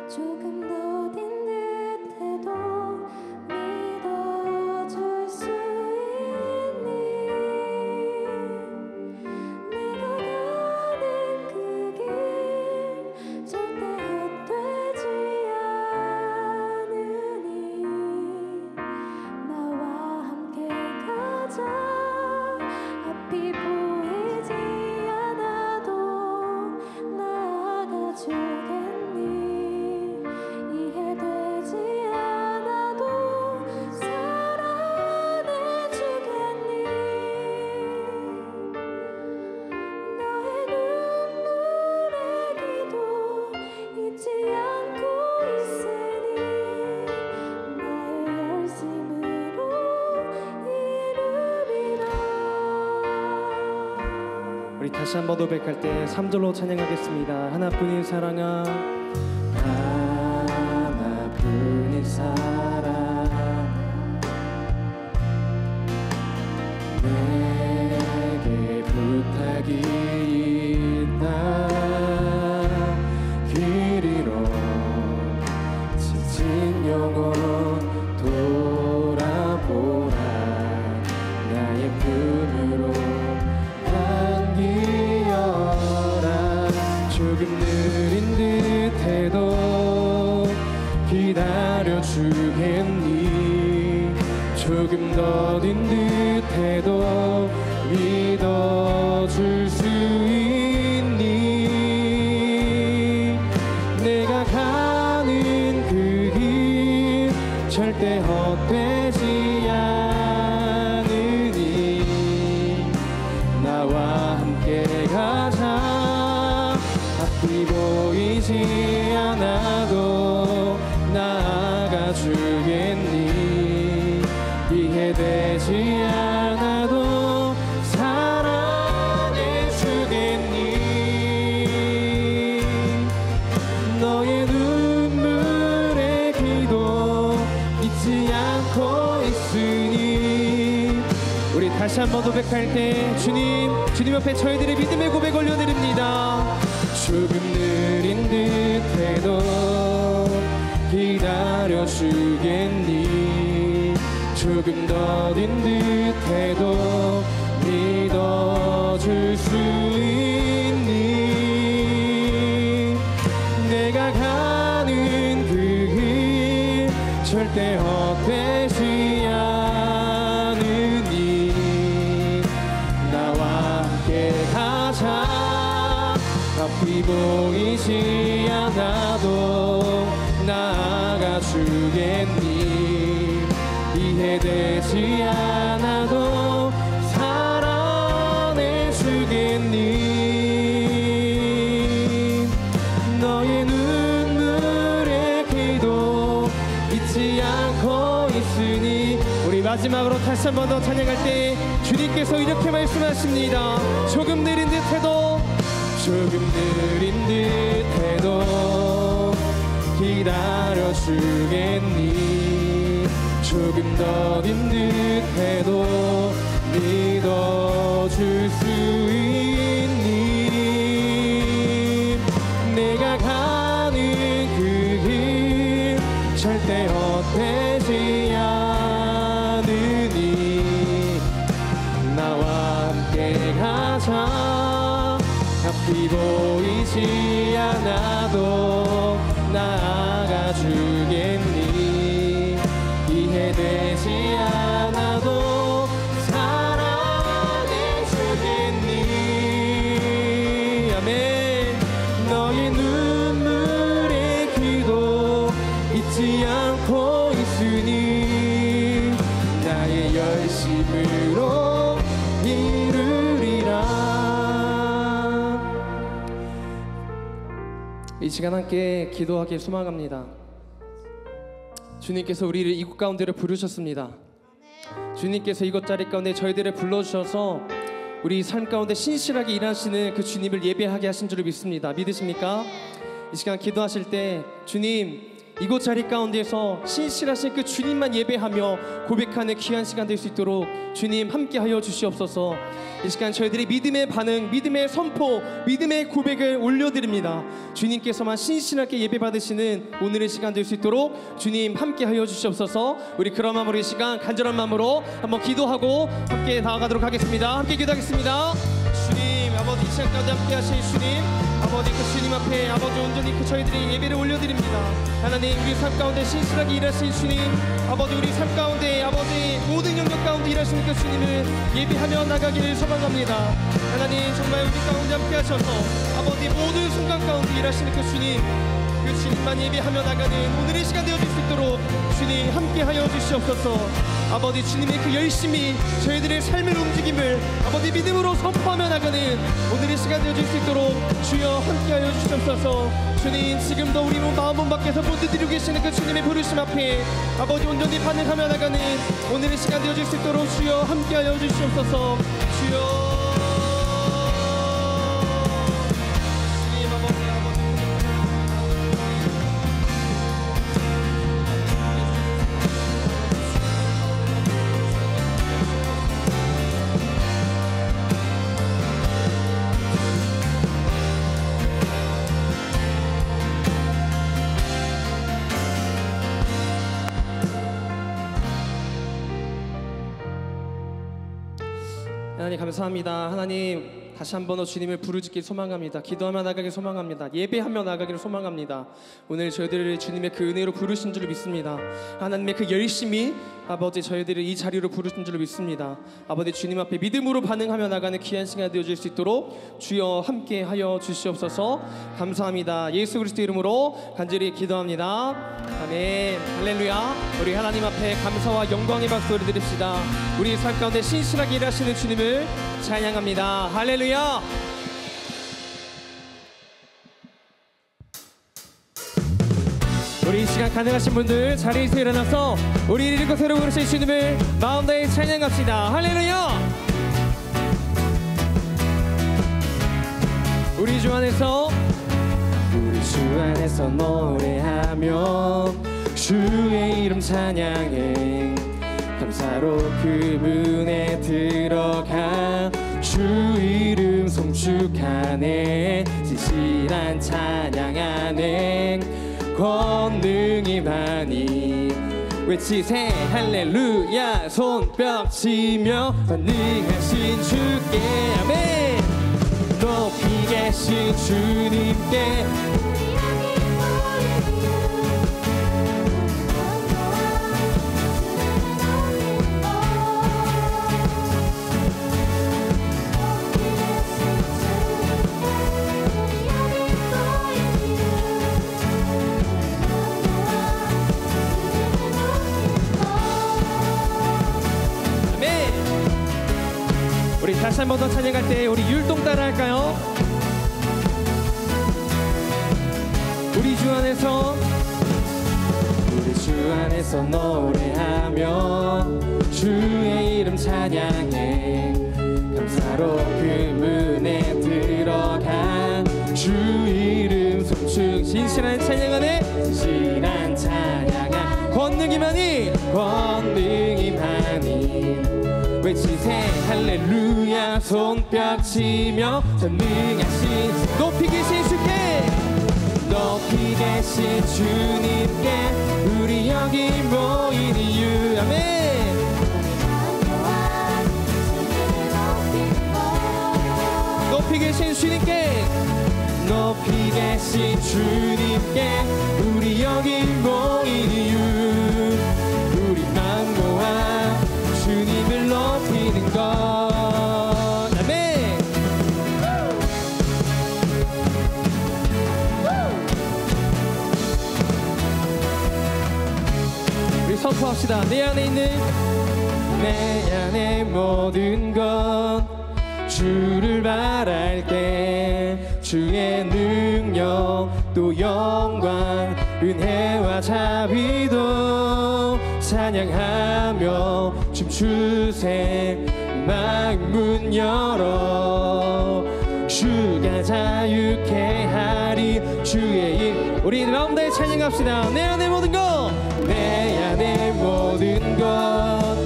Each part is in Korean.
조금 더딘 듯해도 믿어줄 수 있니? 내가 가는 그 길 절대 헛되지 않으니 나와 함께 가자. 앞이 보이지 않아도 나아가주겠니? 이해되지 않아도 사랑해주겠니? 너의 눈물의 기도 잊지 않고 있으니 나의 열심으로 이루리라. 우리 다시 한번 고백할 때 3절로 찬양하겠습니다. 하나뿐인 사랑아, 하나뿐인 사랑, 내게 부탁이 있다. 길이로 지친 영혼 돌아보라. 나의 품으로 안기어라. 조금 느린 듯해도 기다려주겠니? 조금 더딘 듯해도 믿어줄 수 있니? 내가 가는 그 길 절대 헛되지 않으니 나와 함께 가자. 앞이 보이지 않아도 나아가주겠니? 이해되지 않아도 사랑해주겠니? 너의 눈물의 기도 잊지 않고 있으니. 우리 다시 한번 고백할 때 주님 앞에 저희들의 믿음의 고백 올려드립니다. 조금 느린 듯해도 기다려주겠니? 조금 더딘 듯해도 믿어줄 수 있니? 내가 가는 그 길 절대 헛되지 않으니 나와 함께 가자. 앞이 보이지 않아도 나아가주겠니? 이해되지 않아도 사랑해주겠니? 너의 눈물의 기도 잊지 않고 있으니. 우리 마지막으로 다시 한 번 더 찬양할 때 주님께서 이렇게 말씀하십니다. 조금 느린 듯해도 기다려주겠니? 조금 더딘 듯해도 믿어줄 수 있니? 내가 가는 그 길 절대 헛되지 않으니 나와 함께 가자. 앞이 보이지 않아도 나아가주겠니? 이해되지 않아도 사랑해주겠니? 아멘. 너의 눈물의 기도 잊지 않고 있으니 나의 열심으로 이루리라. 이 시간 함께 기도하기를 소망합니다. 주님께서 우리를 이곳 가운데로 부르셨습니다. 주님께서 이곳 자리 가운데 저희들을 불러주셔서 우리 삶 가운데 신실하게 일하시는 그 주님을 예배하게 하신 줄을 믿습니다. 믿으십니까? 이 시간 기도하실 때 주님, 이곳 자리 가운데서 신실하신 그 주님만 예배하며 고백하는 귀한 시간 될 수 있도록 주님 함께하여 주시옵소서. 이 시간 저희들이 믿음의 반응, 믿음의 선포, 믿음의 고백을 올려드립니다. 주님께서만 신실하게 예배받으시는 오늘의 시간 될 수 있도록 주님 함께하여 주시옵소서. 우리 그런 마음으로 이 시간 간절한 마음으로 한번 기도하고 함께 나아가도록 하겠습니다. 함께 기도하겠습니다. 주님, 아버지 이 시간 가운데 함께 하실 주님, 아버지 그 주님 앞에 아버지 온전히 그 저희들이 예배를 올려드립니다. 하나님, 우리 삶 가운데 신실하게 일하신 주님, 아버지 우리 삶 가운데 아버지 모든 영역 가운데 일하시는 그 주님을 예배하며 나가기를 소망합니다. 하나님, 정말 우리 가운데 함께 하셔서 아버지 모든 순간 가운데 일하시는 그 주님, 그 주님만 예배하며 나가는 오늘의 시간 되어질 수 있도록 주님 함께하여 주시옵소서. 아버지 주님의 그 열심히 저희들의 삶의 움직임을 아버지 믿음으로 선포하며 나가는 오늘의 시간 되어질 수 있도록 주여 함께하여 주시옵소서. 주님, 지금도 우리 마음 밖에서 모두드리고 계시는 그 주님의 부르심 앞에 아버지 온전히 반응하며 나가는 오늘의 시간 되어질 수 있도록 주여 함께하여 주시옵소서. 주여 하나님 감사합니다. 하나님 다시 한번 주님을 부르짖길 소망합니다. 기도하며 나가길 소망합니다. 예배하며 나가기를 소망합니다. 오늘 저희들을 주님의 그 은혜로 부르신 줄 믿습니다. 하나님의 그 열심히 아버지 저희들을 이 자리로 부르신 줄 믿습니다. 아버지 주님 앞에 믿음으로 반응하며 나가는 귀한 시간 되어질 수 있도록 주여 함께하여 주시옵소서. 감사합니다. 예수 그리스도 이름으로 간절히 기도합니다. 아멘. 할렐루야. 우리 하나님 앞에 감사와 영광의 박수를 드립시다. 우리 삶 가운데 신실하게 일하시는 주님을 찬양합니다. 할렐루야. 우리 이 시간 가능하신 분들 자리에서 일어나서 우리 이곳으로 부르신 주님을 마음 다해 찬양합시다. 할렐루야. 우리 주 안에서 노래하며 주의 이름 찬양해 감사로 그 문에 들어가 주 이름 송축하네 진실한 찬양 안에 권능이 많이 외치세 할렐루야 손뼉 치며 권능하신 주께 아멘 높이 계신 주님께 우리 다시 한 번 더 찬양할 때 우리 율동 따라 할까요? 우리 주 안에서 노래하며 주의 이름 찬양해 감사로 그 문에 들어가 주 이름 송축 진실한 찬양 안에 진실한 찬양 안 권능이 많이 외치세 할렐루야 손뼉 치며 전능하신 높이 계신 주께 높이 계신 주님께 우리 여기 모인 이유 아멘 높이 계신 주님께 높이 계신 주님께 우리 여기 모인 이유 우리 마음 모아 주님을 높이는 것 아멘 우리 선포합시다. 내 안에 있는 내 안에 모든 것 주를 바랄 때 주의 능력 또 영광 은혜와 자비도 찬양하며 춤추세 마음 문 열어 주가 자유케 하리 주의 일 우리 마음 다해 찬양합시다. 내 안의 모든 것, 내 안의 모든 것,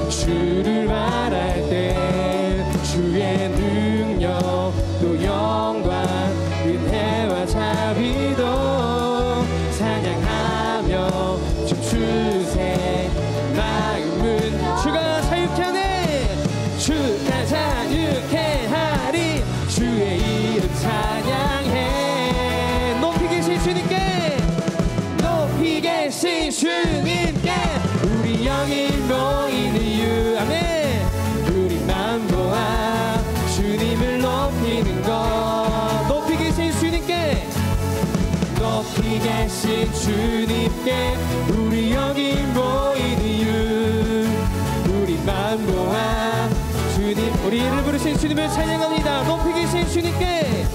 주를 말할 때 주의 능력 또 영광 은혜와 자비도 찬양하며 춤추세. 마음은 주가 자유케 하네. 주가 자유케 하리. 주의 이름 찬양해. 높이 계신 주님께, 높이 계신 주님께 우리 영이 모이는 이유. 아멘. 우리만 보아 주님을 높이는 것. 높이 계신 주님께, 높이 계신 주님께 우리 영이 모이는 이유. 우리만 보아 주님, 우리를 부르신 주님을 찬양합니다. 높이 계신 주님께,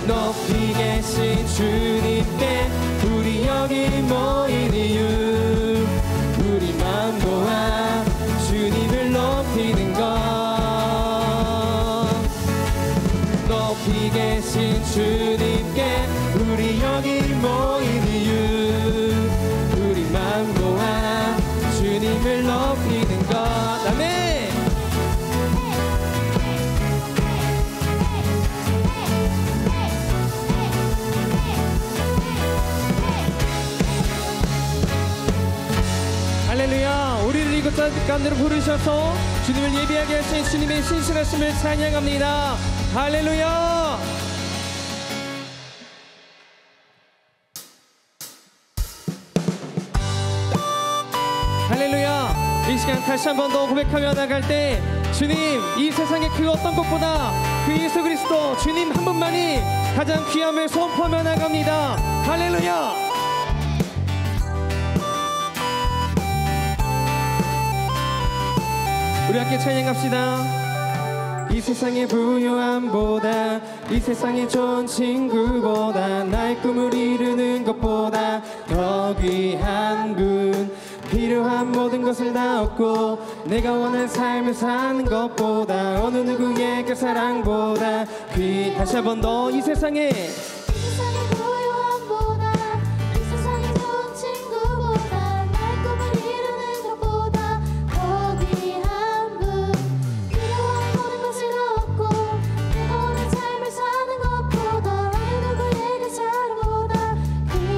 높이 계신 주님께 우리 여기 모인 이유. 우리만 보아 주님을 높이는 것. 높이 계신 주님께 우리 여기 모인 이유. 우리만 보아 주님을 높이는 것. 아멘. 할렐루야. 우리를 이곳 가운데로 부르셔서 주님을 예비하게 하신 주님의 신실하심을 찬양합니다. 할렐루야. 할렐루야. 이 시간 다시 한 번 더 고백하며 나갈 때, 주님, 이 세상의 그 어떤 것보다 그 예수 그리스도 주님 한 분만이 가장 귀함을 선포하며 나갑니다. 할렐루야. 우리 함께 찬양합시다. 이 세상의 부요함보다, 이 세상의 좋은 친구보다, 나의 꿈을 이루는 것보다 더 귀한 분, 필요한 모든 것을 다 얻고 내가 원하는 삶을 사는 것보다, 어느 누구의 그 사랑보다 다시 한 번 더. 이 세상에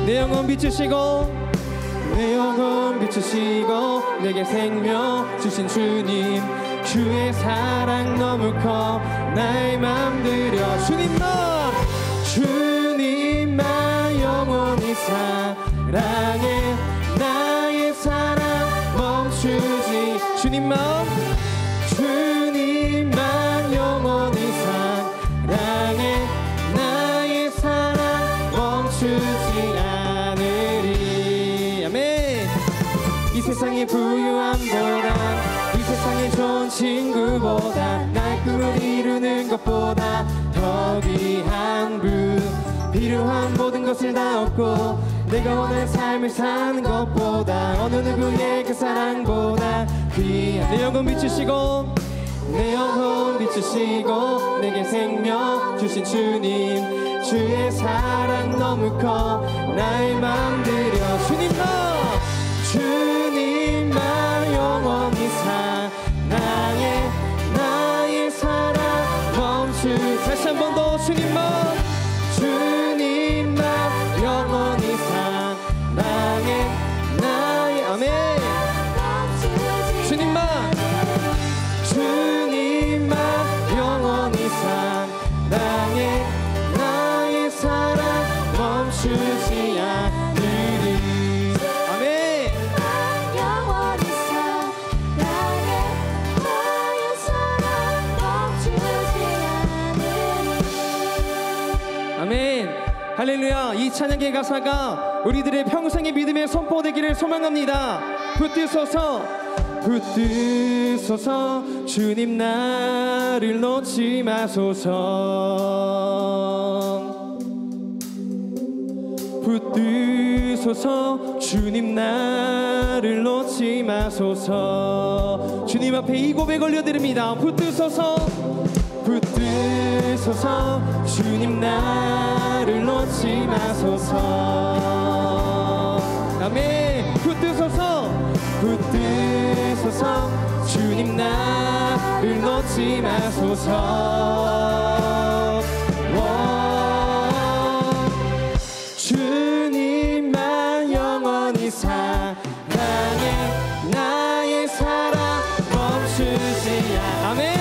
내 영혼 비추시고, 내 영혼 비추시고 내게 생명 주신 주님, 주의 사랑 너무 커 나의 맘 들여. 주님만, 주님만 영원히 사랑해. 나의 사랑 멈추지. 주님만, 주님만 영원히 사랑해. 나의 사랑 멈추지 않으리. 아멘. 이 세상의 부유함보다, 이 세상의 좋은 친구보다, 나의 꿈을 이루는 것보다 더 귀한 분, 필요한 모든 것을 다 얻고 내가 원하는 삶을 사는 것보다, 어느 누구의 그 사랑보다 귀한. 내 영혼 비추시고, 내 영혼 비추시고 내게 생명 주신 주님, 주의 사랑 너무 커 나의 맘 들여. 주님만, 주님만 영원히 사랑해. 나의 사랑 멈추. 다시 한 번 더. 주님만, 주님만 영원히 사랑해. 나의 아멘. 주님만, 주님만 영원히 사랑해. 나의 사랑 멈추지 않으리. 아멘. 영원히 사랑해. 나의 사랑 멈추지 않으리. 아멘. 할렐루야. 이 찬양의 가사가 우리들의 평생의 믿음의 선포되기를 소망합니다. 붙드소서, 붙드소서, 주님 나를 놓지 마소서. 붙드소서, 주님 나를 놓지 마소서. 주님 앞에 이 고백 올려드립니다. 붙드소서, 붙드소서, 주님 나를 나를 놓지 마소서. 아멘. 붙드소서 주님 나를 놓지 마소서. 주님만 영원히 사랑해 나의 사랑 멈추지 않아. 아멘.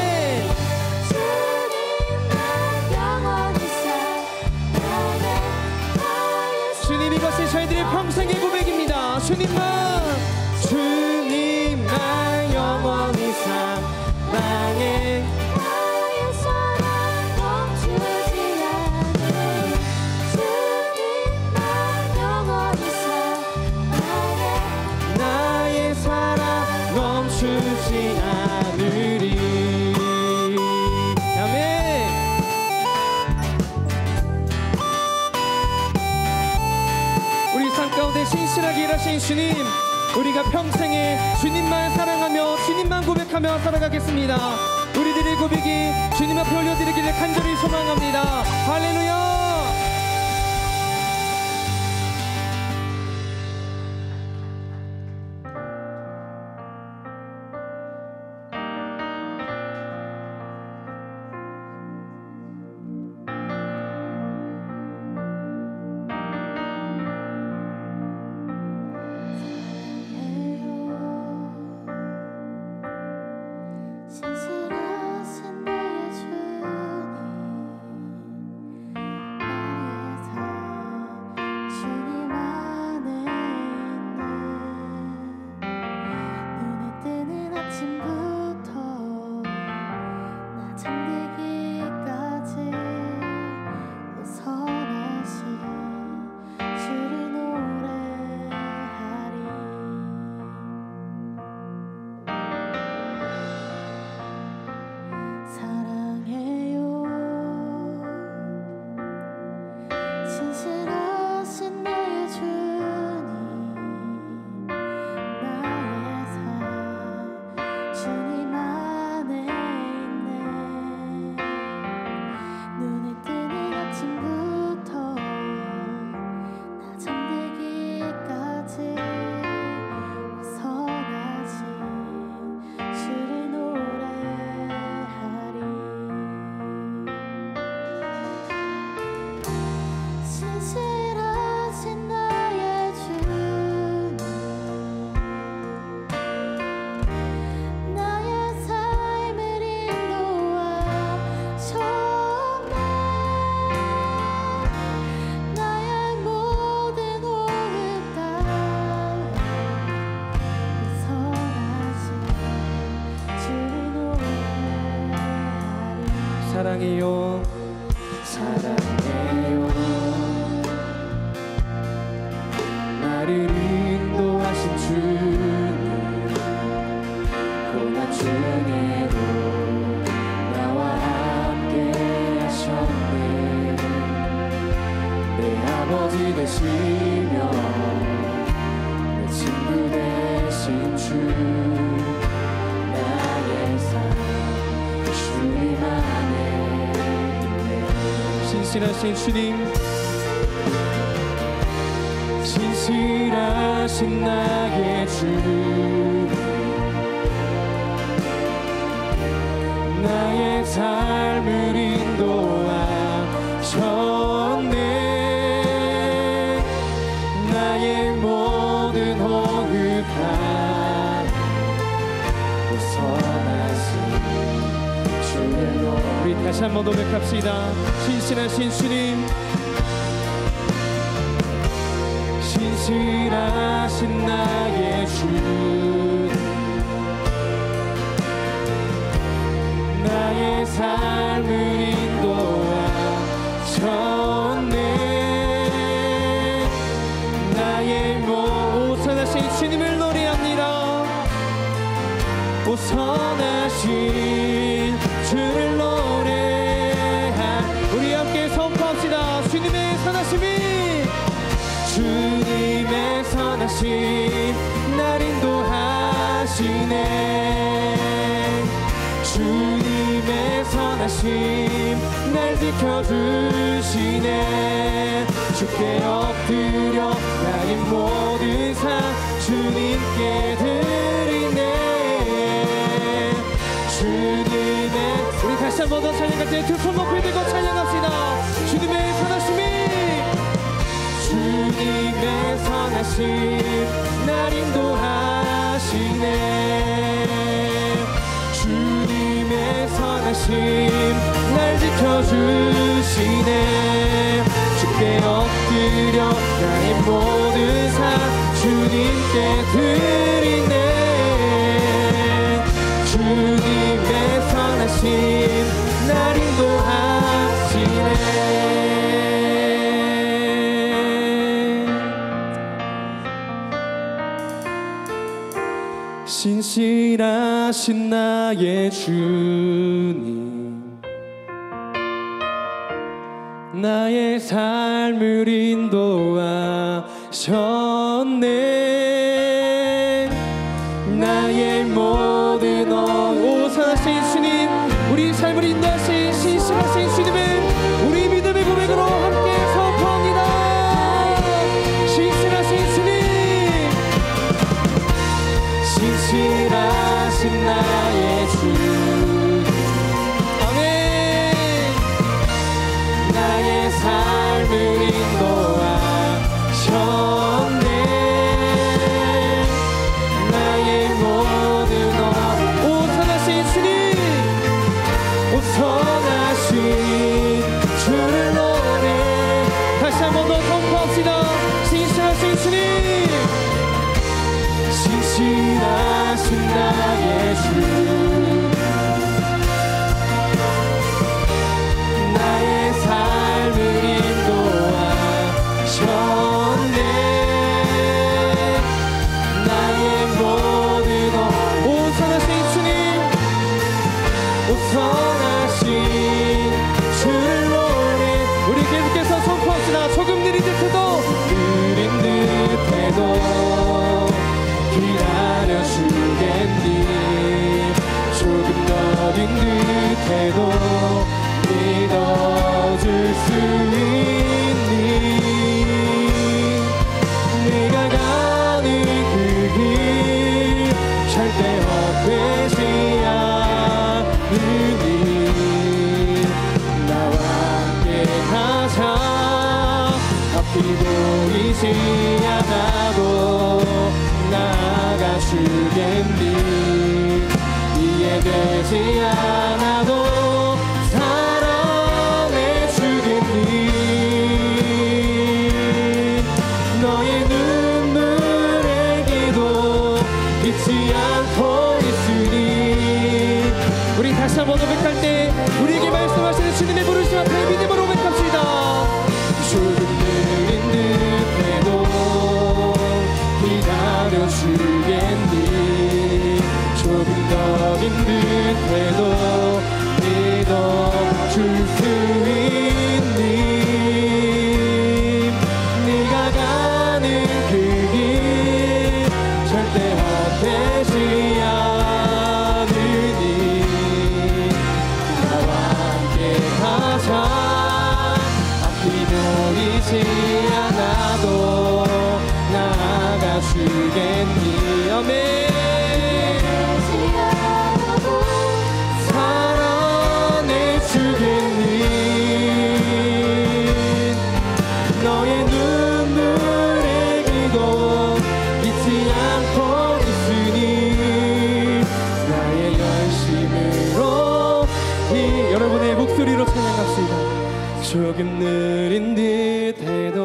주님 이것이 저희들의 평생의 고백입니다. 주님만 영원히 사랑해 나의 사랑 멈추지 않으리. 주님만 영원히 사랑해 나의 사랑 멈추지 않으리. 아멘. 우리 삶 가운데 신실하게 일하신 주님, 우리가 평생에 주님만 사랑하며 주님만 고백하며 살아가겠습니다. 우리들의 고백이 주님 앞에 올려드리기를 간절히 소망합니다. 할렐루야. 신실하신 나의 주님, 사랑해요 사랑해요 나를 인도하신 주님 고난 중에도 나와 함께 하셨네 내 아버지 되시며 내 친구 되신 주 나의 삶 주님 안에 있네 신실하신 주님 신실하신 나의 주 나의 삶을 인도하셨네 나의 모든 호흡한 선하신 주를 우리 다시 한번 고백합시다 신실하신 주님 신실하신 나의 주 나의 삶을 인도하셨네 나의 오선하신 주님을 노래합니다 오선하신 주를 노래한 우리 함께 선포합시다 주님의 선하심이 주님의 선하심 날 인도하시네 주님의 선하심 날 지켜주시네 주께 엎드려 나의 모든 삶 주님께 드리네. 주님의 우리 다시 한 번 더 찬양할 때 두 손 높이 들고 찬양합시다. 주님의 선하심이 주님의 선하심 날 인도하시네. 주님의 선하심 날 지켜주시네. 주께 엎드려 나의 모든 삶 주님께 드리네. 주님의 선하심 날 인도하시네. 신실하신 나의 주님 나의 삶을 인도하셨네. 나의 모든 오 선하신 주님 우리 삶을 인도하신 신실하신 주님은 우리 믿음의 고백으로 함께 선포합니다. 신실하신 주님 신실하신 나의 주 아멘. 나의 삶을 인도하셨네. 나의 모든 오 선하신 주님 오 선하신 주를 노래 다시 한 번 더 선포합시다. 신실하신 주님 신실하신 나의 주 나의 삶을 인도하셨네. 나의 모든 오 선하신 주님 오 선하신 주를 노래 우리 계속해서 선포합시다. 조금 느린 듯해도 느린 듯해도 기다려주겠니. 조금 더딘 듯해도 믿어줄 수 있니. 네가 가는 그 길 절대 헛되지 않으니. 나와 함께 가자. 앞이 보이지 않아도 나아가 주겠니. 이해되지 않아도 사랑해 주겠니. 너의 눈물의 기도 잊지 않고 있으니. 우리 다시 한번 고백할 때 우리에게 말씀하시는 주님의 부르심 앞에 믿음으로 고백합시다. 조금 느린 듯해도 기다려주겠니. 조금 더딘 듯해도 믿어줄 수 있니. 네가 가는 그 길 절대 헛되지 않으니. 나와 함께 가자. 앞이 보이지 않아도 나아가 주겠니. 아멘. 사랑해 주겠니. 너의 눈물의 기도 잊지 않고 있으니. 나의 열심으로 여러분의 목소리로 찬양합시다. 조금 느린 듯해도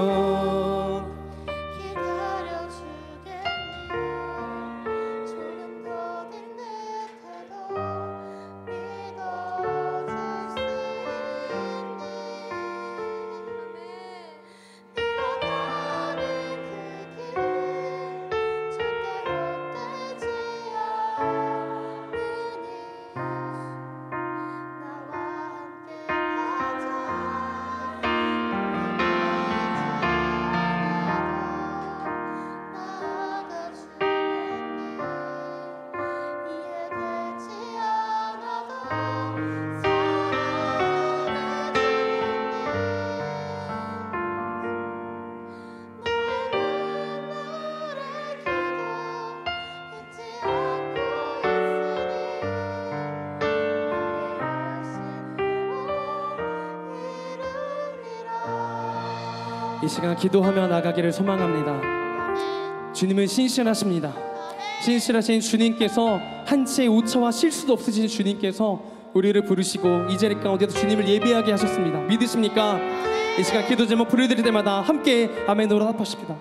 이 시간 기도하며 나가기를 소망합니다. 주님은 신실하십니다. 신실하신 주님께서 한치의 오차와 실수도 없으신 주님께서 우리를 부르시고 이 자리 가운데서 주님을 예배하게 하셨습니다. 믿으십니까? 이 시간 기도 제목 부르드릴 때마다 함께 아멘으로 답하십니다.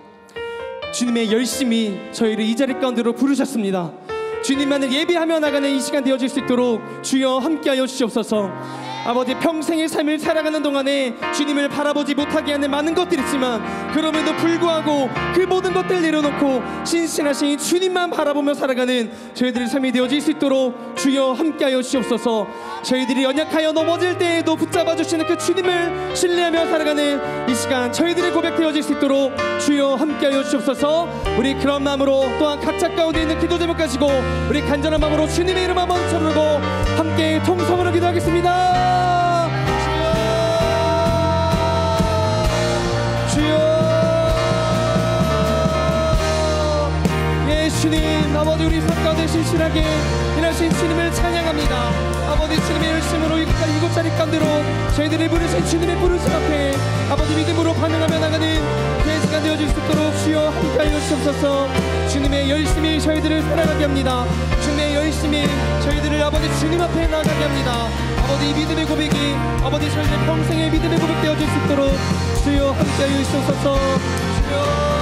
주님의 열심히 저희를 이 자리 가운데로 부르셨습니다. 주님만을 예배하며 나가는 이 시간 되어질 수 있도록 주여 함께하여 주시옵소서. 아버지, 평생의 삶을 살아가는 동안에 주님을 바라보지 못하게 하는 많은 것들이 있지만 그럼에도 불구하고 그 모든 것들을 내려놓고 신실하신 주님만 바라보며 살아가는 저희들의 삶이 되어질 수 있도록 주여 함께하여 주시옵소서. 저희들이 연약하여 넘어질 때에도 붙잡아 주시는 그 주님을 신뢰하며 살아가는 이 시간 저희들의 고백 되어질 수 있도록 주여 함께하여 주시옵소서. 우리 그런 마음으로 또한 각자 가운데 있는 기도 제목 가지고 우리 간절한 마음으로 주님의 이름 한번 부르고 함께 통성으로 기도하겠습니다. 주님, 아버지, 우리 삶 가운데 신실하게 일하신 주님을 찬양합니다. 아버지, 주님의 열심으로 이곳 자리 가운데로 저희들이 부르신 주님의 부르심 앞에 아버지 믿음으로 반응하며 나가는 그 시간 되어질 수 있도록 주여 함께하여 주옵소서. 주님의 열심히 저희들을 살아가게 합니다. 주님의 열심히 저희들을 아버지 주님 앞에 나가게 합니다. 아버지, 이 믿음의 고백이 아버지 저희들 평생의 믿음의 고백 되어질 수 있도록 주여 함께하여 주옵소서. 주여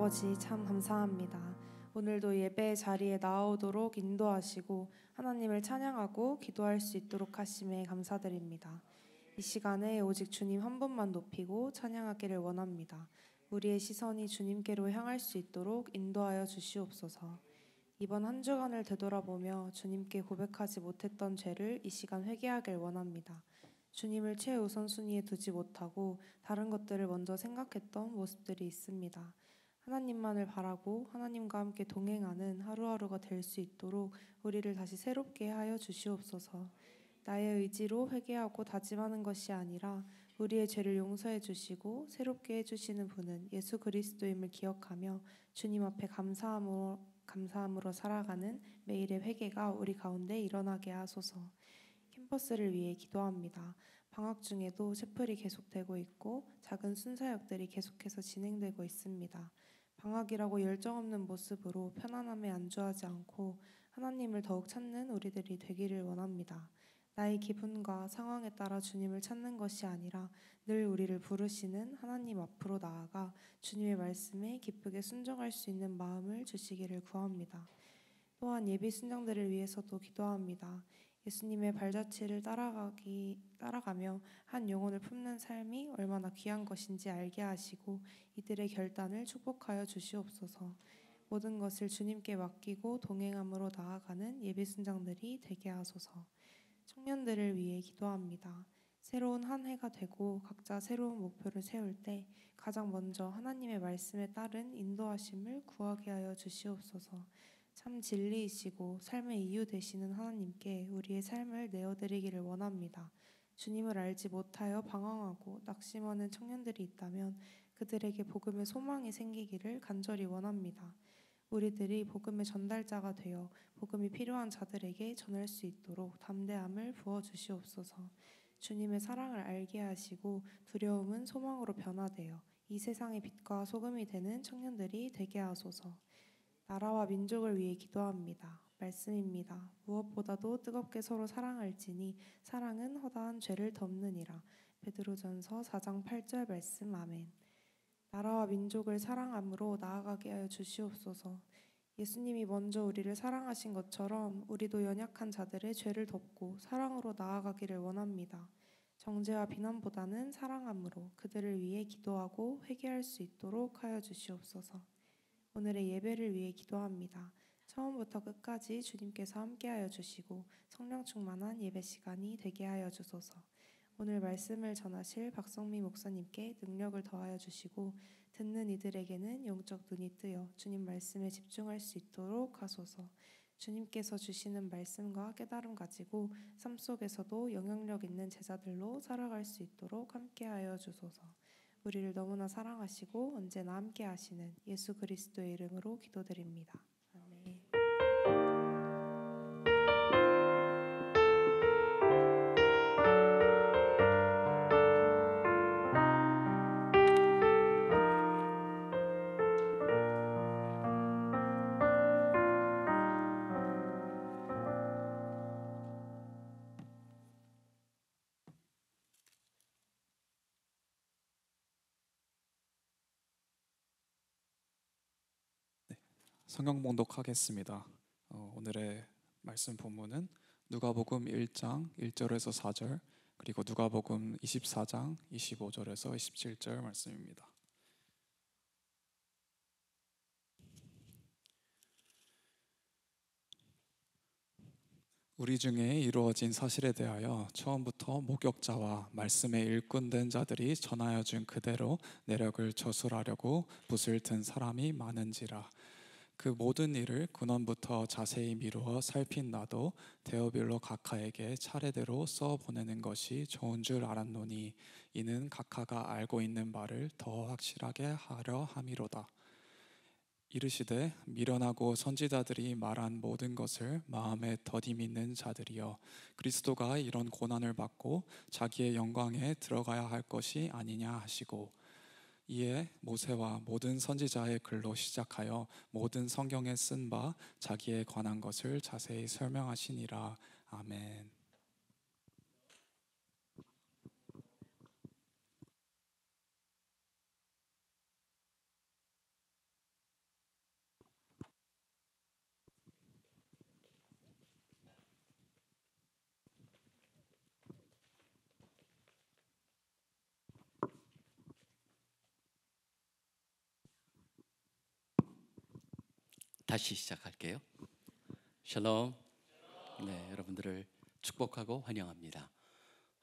아버지, 참 감사합니다. 오늘도 예배의 자리에 나오도록 인도하시고 하나님을 찬양하고 기도할 수 있도록 하심에 감사드립니다. 이 시간에 오직 주님 한 분만 높이고 찬양하기를 원합니다. 우리의 시선이 주님께로 향할 수 있도록 인도하여 주시옵소서. 이번 한 주간을 되돌아보며 주님께 고백하지 못했던 죄를 이 시간 회개하길 원합니다. 주님을 최우선순위에 두지 못하고 다른 것들을 먼저 생각했던 모습들이 있습니다. 하나님만을 바라고 하나님과 함께 동행하는 하루하루가 될 수 있도록 우리를 다시 새롭게 하여 주시옵소서. 나의 의지로 회개하고 다짐하는 것이 아니라 우리의 죄를 용서해 주시고 새롭게 해주시는 분은 예수 그리스도임을 기억하며 주님 앞에 감사함으로 살아가는 매일의 회개가 우리 가운데 일어나게 하소서. 캠퍼스를 위해 기도합니다. 방학 중에도 채플이 계속되고 있고 작은 순사역들이 계속해서 진행되고 있습니다. 방학이라고 열정 없는 모습으로 편안함에 안주하지 않고 하나님을 더욱 찾는 우리들이 되기를 원합니다. 나의 기분과 상황에 따라 주님을 찾는 것이 아니라 늘 우리를 부르시는 하나님 앞으로 나아가 주님의 말씀에 기쁘게 순종할 수 있는 마음을 주시기를 구합니다. 또한 예비 순장들을 위해서도 기도합니다. 예수님의 발자취를 따라가며 한 영혼을 품는 삶이 얼마나 귀한 것인지 알게 하시고 이들의 결단을 축복하여 주시옵소서. 모든 것을 주님께 맡기고 동행함으로 나아가는 예비순장들이 되게 하소서. 청년들을 위해 기도합니다. 새로운 한 해가 되고 각자 새로운 목표를 세울 때 가장 먼저 하나님의 말씀에 따른 인도하심을 구하게 하여 주시옵소서. 참 진리이시고 삶의 이유 되시는 하나님께 우리의 삶을 내어드리기를 원합니다. 주님을 알지 못하여 방황하고 낙심하는 청년들이 있다면 그들에게 복음의 소망이 생기기를 간절히 원합니다. 우리들이 복음의 전달자가 되어 복음이 필요한 자들에게 전할 수 있도록 담대함을 부어 주시옵소서. 주님의 사랑을 알게 하시고 두려움은 소망으로 변화되어 이 세상의 빛과 소금이 되는 청년들이 되게 하소서. 나라와 민족을 위해 기도합니다. 말씀입니다. 무엇보다도 뜨겁게 서로 사랑할지니 사랑은 허다한 죄를 덮느니라. 베드로전서 4장 8절 말씀. 아멘. 나라와 민족을 사랑함으로 나아가게 하여 주시옵소서. 예수님이 먼저 우리를 사랑하신 것처럼 우리도 연약한 자들의 죄를 덮고 사랑으로 나아가기를 원합니다. 정죄와 비난보다는 사랑함으로 그들을 위해 기도하고 회개할 수 있도록 하여 주시옵소서. 오늘의 예배를 위해 기도합니다. 처음부터 끝까지 주님께서 함께하여 주시고 성령 충만한 예배 시간이 되게 하여 주소서. 오늘 말씀을 전하실 박성미 목사님께 능력을 더하여 주시고 듣는 이들에게는 영적 눈이 뜨여 주님 말씀에 집중할 수 있도록 하소서. 주님께서 주시는 말씀과 깨달음 가지고 삶 속에서도 영향력 있는 제자들로 살아갈 수 있도록 함께하여 주소서. 우리를 너무나 사랑하시고 언제나 함께하시는 예수 그리스도의 이름으로 기도드립니다. 아멘. 성경 봉독하겠습니다. 오늘의 말씀 본문은 누가복음 1장 1절에서 4절 그리고 누가복음 24장 25절에서 27절 말씀입니다. 우리 중에 이루어진 사실에 대하여 처음부터 목격자와 말씀의 일꾼된 자들이 전하여 준 그대로 내력을 저술하려고 붓을 든 사람이 많은지라. 그 모든 일을 근원부터 자세히 미루어 살핀 나도 데오빌로 각하에게 차례대로 써 보내는 것이 좋은 줄 알았노니 이는 각하가 알고 있는 바를 더 확실하게 하려 함이로다. 이르시되 미련하고 선지자들이 말한 모든 것을 마음에 더디 믿는 자들이여, 그리스도가 이런 고난을 받고 자기의 영광에 들어가야 할 것이 아니냐 하시고, 이에 모세와 모든 선지자의 글로 시작하여 모든 성경에 쓴 바 자기에 관한 것을 자세히 설명하시니라. 아멘. 다시 시작할게요. 샬롬. 네, 여러분들을 축복하고 환영합니다.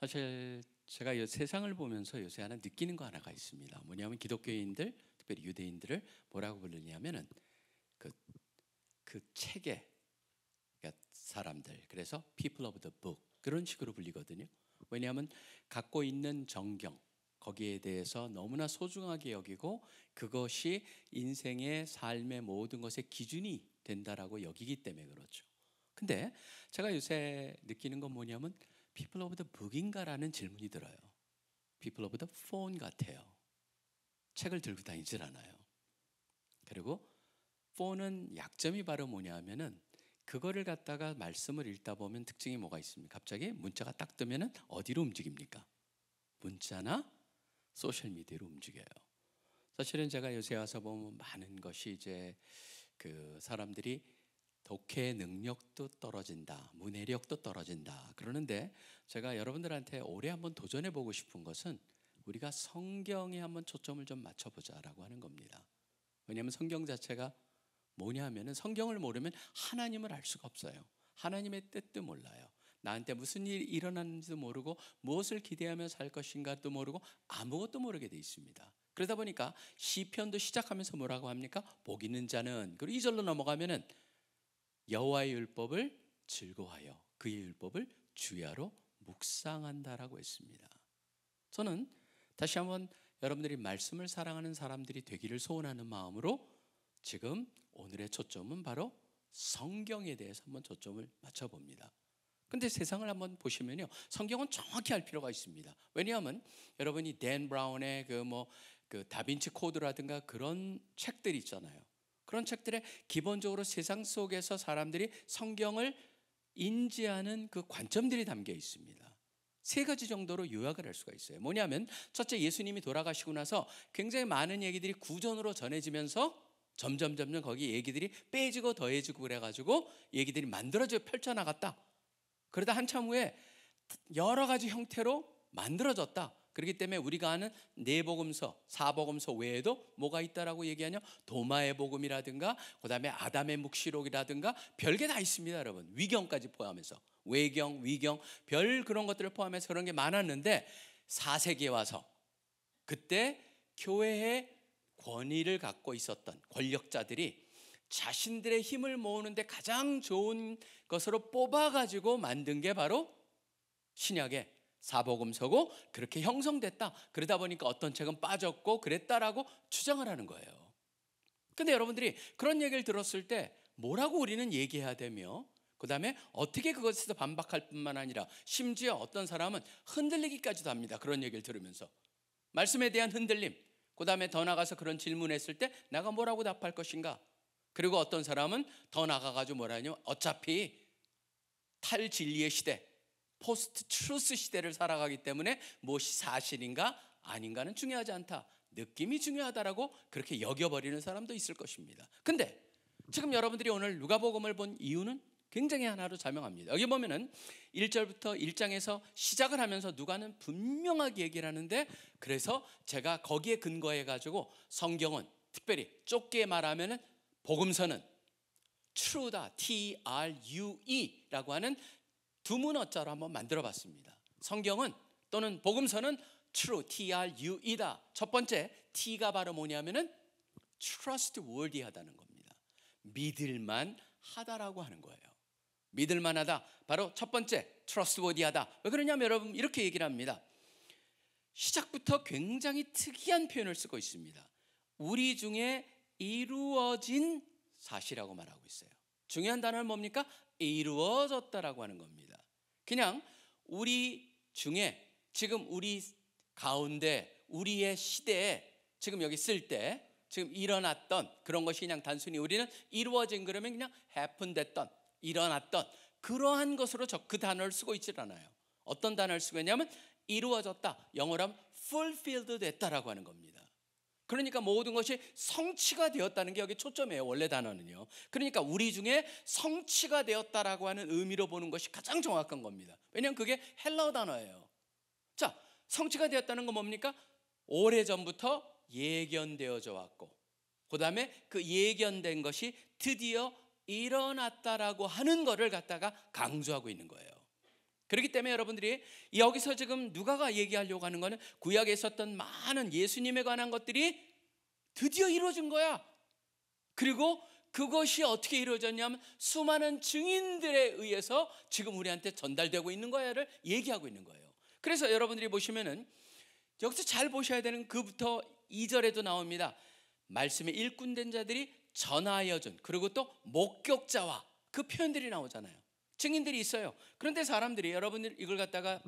사실 제가 이 세상을 보면서 요새 하나 느끼는 거 하나가 있습니다. 뭐냐면 기독교인들, 특별히 유대인들을 뭐라고 부르냐면은 그 책의 그러니까 사람들, 그래서 people of the book 그런 식으로 불리거든요. 왜냐하면 갖고 있는 정경, 거기에 대해서 너무나 소중하게 여기고 그것이 인생의 삶의 모든 것의 기준이 된다라고 여기기 때문에 그렇죠. 근데 제가 요새 느끼는 건 뭐냐면 people of the book인가라는 질문이 들어요. people of the phone 같아요. 책을 들고 다니질 않아요. 그리고 phone은 약점이 바로 뭐냐면은 그거를 갖다가 말씀을 읽다 보면 특징이 뭐가 있습니까? 갑자기 문자가 딱 뜨면은 어디로 움직입니까? 문자나 소셜미디어로 움직여요. 사실은 제가 요새 와서 보면 많은 것이 이제 그 사람들이 독해 능력도 떨어진다, 문해력도 떨어진다 그러는데, 제가 여러분들한테 올해 한번 도전해 보고 싶은 것은 우리가 성경에 한번 초점을 좀 맞춰보자라고 하는 겁니다. 왜냐하면 성경 자체가 뭐냐 하면은 성경을 모르면 하나님을 알 수가 없어요. 하나님의 뜻도 몰라요. 나한테 무슨 일이 일어나는지도 모르고 무엇을 기대하며 살 것인가도 모르고 아무것도 모르게 돼 있습니다. 그러다 보니까 시편도 시작하면서 뭐라고 합니까? 복 있는 자는, 그리고 2절로 넘어가면은 여호와의 율법을 즐거워하여 그의 율법을 주야로 묵상한다라고 했습니다. 저는 다시 한번 여러분들이 말씀을 사랑하는 사람들이 되기를 소원하는 마음으로 지금 오늘의 초점은 바로 성경에 대해서 한번 초점을 맞춰봅니다. 근데 세상을 한번 보시면요, 성경은 정확히 알 필요가 있습니다. 왜냐하면 여러분이 댄 브라운의 그 다빈치 코드라든가 그런 책들이 있잖아요. 그런 책들에 기본적으로 세상 속에서 사람들이 성경을 인지하는 그 관점들이 담겨 있습니다. 세 가지 정도로 요약을 할 수가 있어요. 뭐냐면 첫째, 예수님이 돌아가시고 나서 굉장히 많은 얘기들이 구전으로 전해지면서 점점 거기 얘기들이 빼지고 더해지고 그래가지고 얘기들이 만들어져 펼쳐나갔다. 그러다 한참 후에 여러 가지 형태로 만들어졌다. 그렇기 때문에 우리가 아는 네복음서, 사복음서 외에도 뭐가 있다라고 얘기하냐? 도마의 복음이라든가 그다음에 아담의 묵시록이라든가 별게 다 있습니다, 여러분. 위경까지 포함해서 외경, 위경, 별 그런 것들을 포함해서 그런 게 많았는데 4세기에 와서 그때 교회의 권위를 갖고 있었던 권력자들이 자신들의 힘을 모으는데 가장 좋은 것으로 뽑아가지고 만든 게 바로 신약의 사복음서고 그렇게 형성됐다. 그러다 보니까 어떤 책은 빠졌고 그랬다라고 주장을 하는 거예요. 근데 여러분들이 그런 얘기를 들었을 때 뭐라고 우리는 얘기해야 되며 그 다음에 어떻게 그것에서 반박할 뿐만 아니라 심지어 어떤 사람은 흔들리기까지도 합니다. 그런 얘기를 들으면서 말씀에 대한 흔들림, 그 다음에 더 나가서 그런 질문했을 때 내가 뭐라고 답할 것인가. 그리고 어떤 사람은 더 나가가지고 뭐라 하냐면 어차피 탈진리의 시대, 포스트 트루스 시대를 살아가기 때문에 무엇이 사실인가 아닌가는 중요하지 않다, 느낌이 중요하다라고 그렇게 여겨버리는 사람도 있을 것입니다. 근데 지금 여러분들이 오늘 누가복음을 본 이유는 굉장히 하나로 자명합니다. 여기 보면은 1절부터 1장에서 시작을 하면서 누가는 분명하게 얘기를 하는데, 그래서 제가 거기에 근거해 가지고 성경은 특별히 좁게 말하면은 복음서는 true다, T-R-U-E라고 하는 두문어자로 한번 만들어 봤습니다. 성경은 또는 복음서는 true, T-R-U-E다. 첫 번째 T가 바로 뭐냐면은 trustworthy하다는 겁니다. 믿을만 하다라고 하는 거예요. 믿을만하다, 바로 첫 번째 trustworthy하다. 왜 그러냐면 여러분 이렇게 얘기를 합니다. 시작부터 굉장히 특이한 표현을 쓰고 있습니다. 우리 중에 이루어진 사실이라고 말하고 있어요. 중요한 단어는 뭡니까? 이루어졌다라고 하는 겁니다. 그냥 우리 중에 지금 우리 가운데 우리의 시대에 지금 여기 쓸 때 지금 일어났던 그런 것이 그냥 단순히 우리는 이루어진 그러면 그냥 happen 됐던, 일어났던 그러한 것으로 그 단어를 쓰고 있질 않아요. 어떤 단어를 쓰고 있냐면 이루어졌다, 영어로 하면 fulfilled 됐다라고 하는 겁니다. 그러니까 모든 것이 성취가 되었다는 게 여기 초점이에요. 원래 단어는요. 그러니까 우리 중에 성취가 되었다라고 하는 의미로 보는 것이 가장 정확한 겁니다. 왜냐하면 그게 헬라어 단어예요. 자, 성취가 되었다는 건 뭡니까? 오래전부터 예견되어져 왔고 그 다음에 그 예견된 것이 드디어 일어났다라고 하는 것을 갖다가 강조하고 있는 거예요. 그렇기 때문에 여러분들이 여기서 지금 누가가 얘기하려고 하는 것은 구약에 있었던 많은 예수님에 관한 것들이 드디어 이루어진 거야. 그리고 그것이 어떻게 이루어졌냐면 수많은 증인들에 의해서 지금 우리한테 전달되고 있는 거야를 얘기하고 있는 거예요. 그래서 여러분들이 보시면은 여기서 잘 보셔야 되는 그부터 2절에도 나옵니다. 말씀의 일꾼된 자들이 전하여 준, 그리고 또 목격자와 그 표현들이 나오잖아요. 증인들이 있어요. 그런데 사람들이 여러분들 이걸 갖다가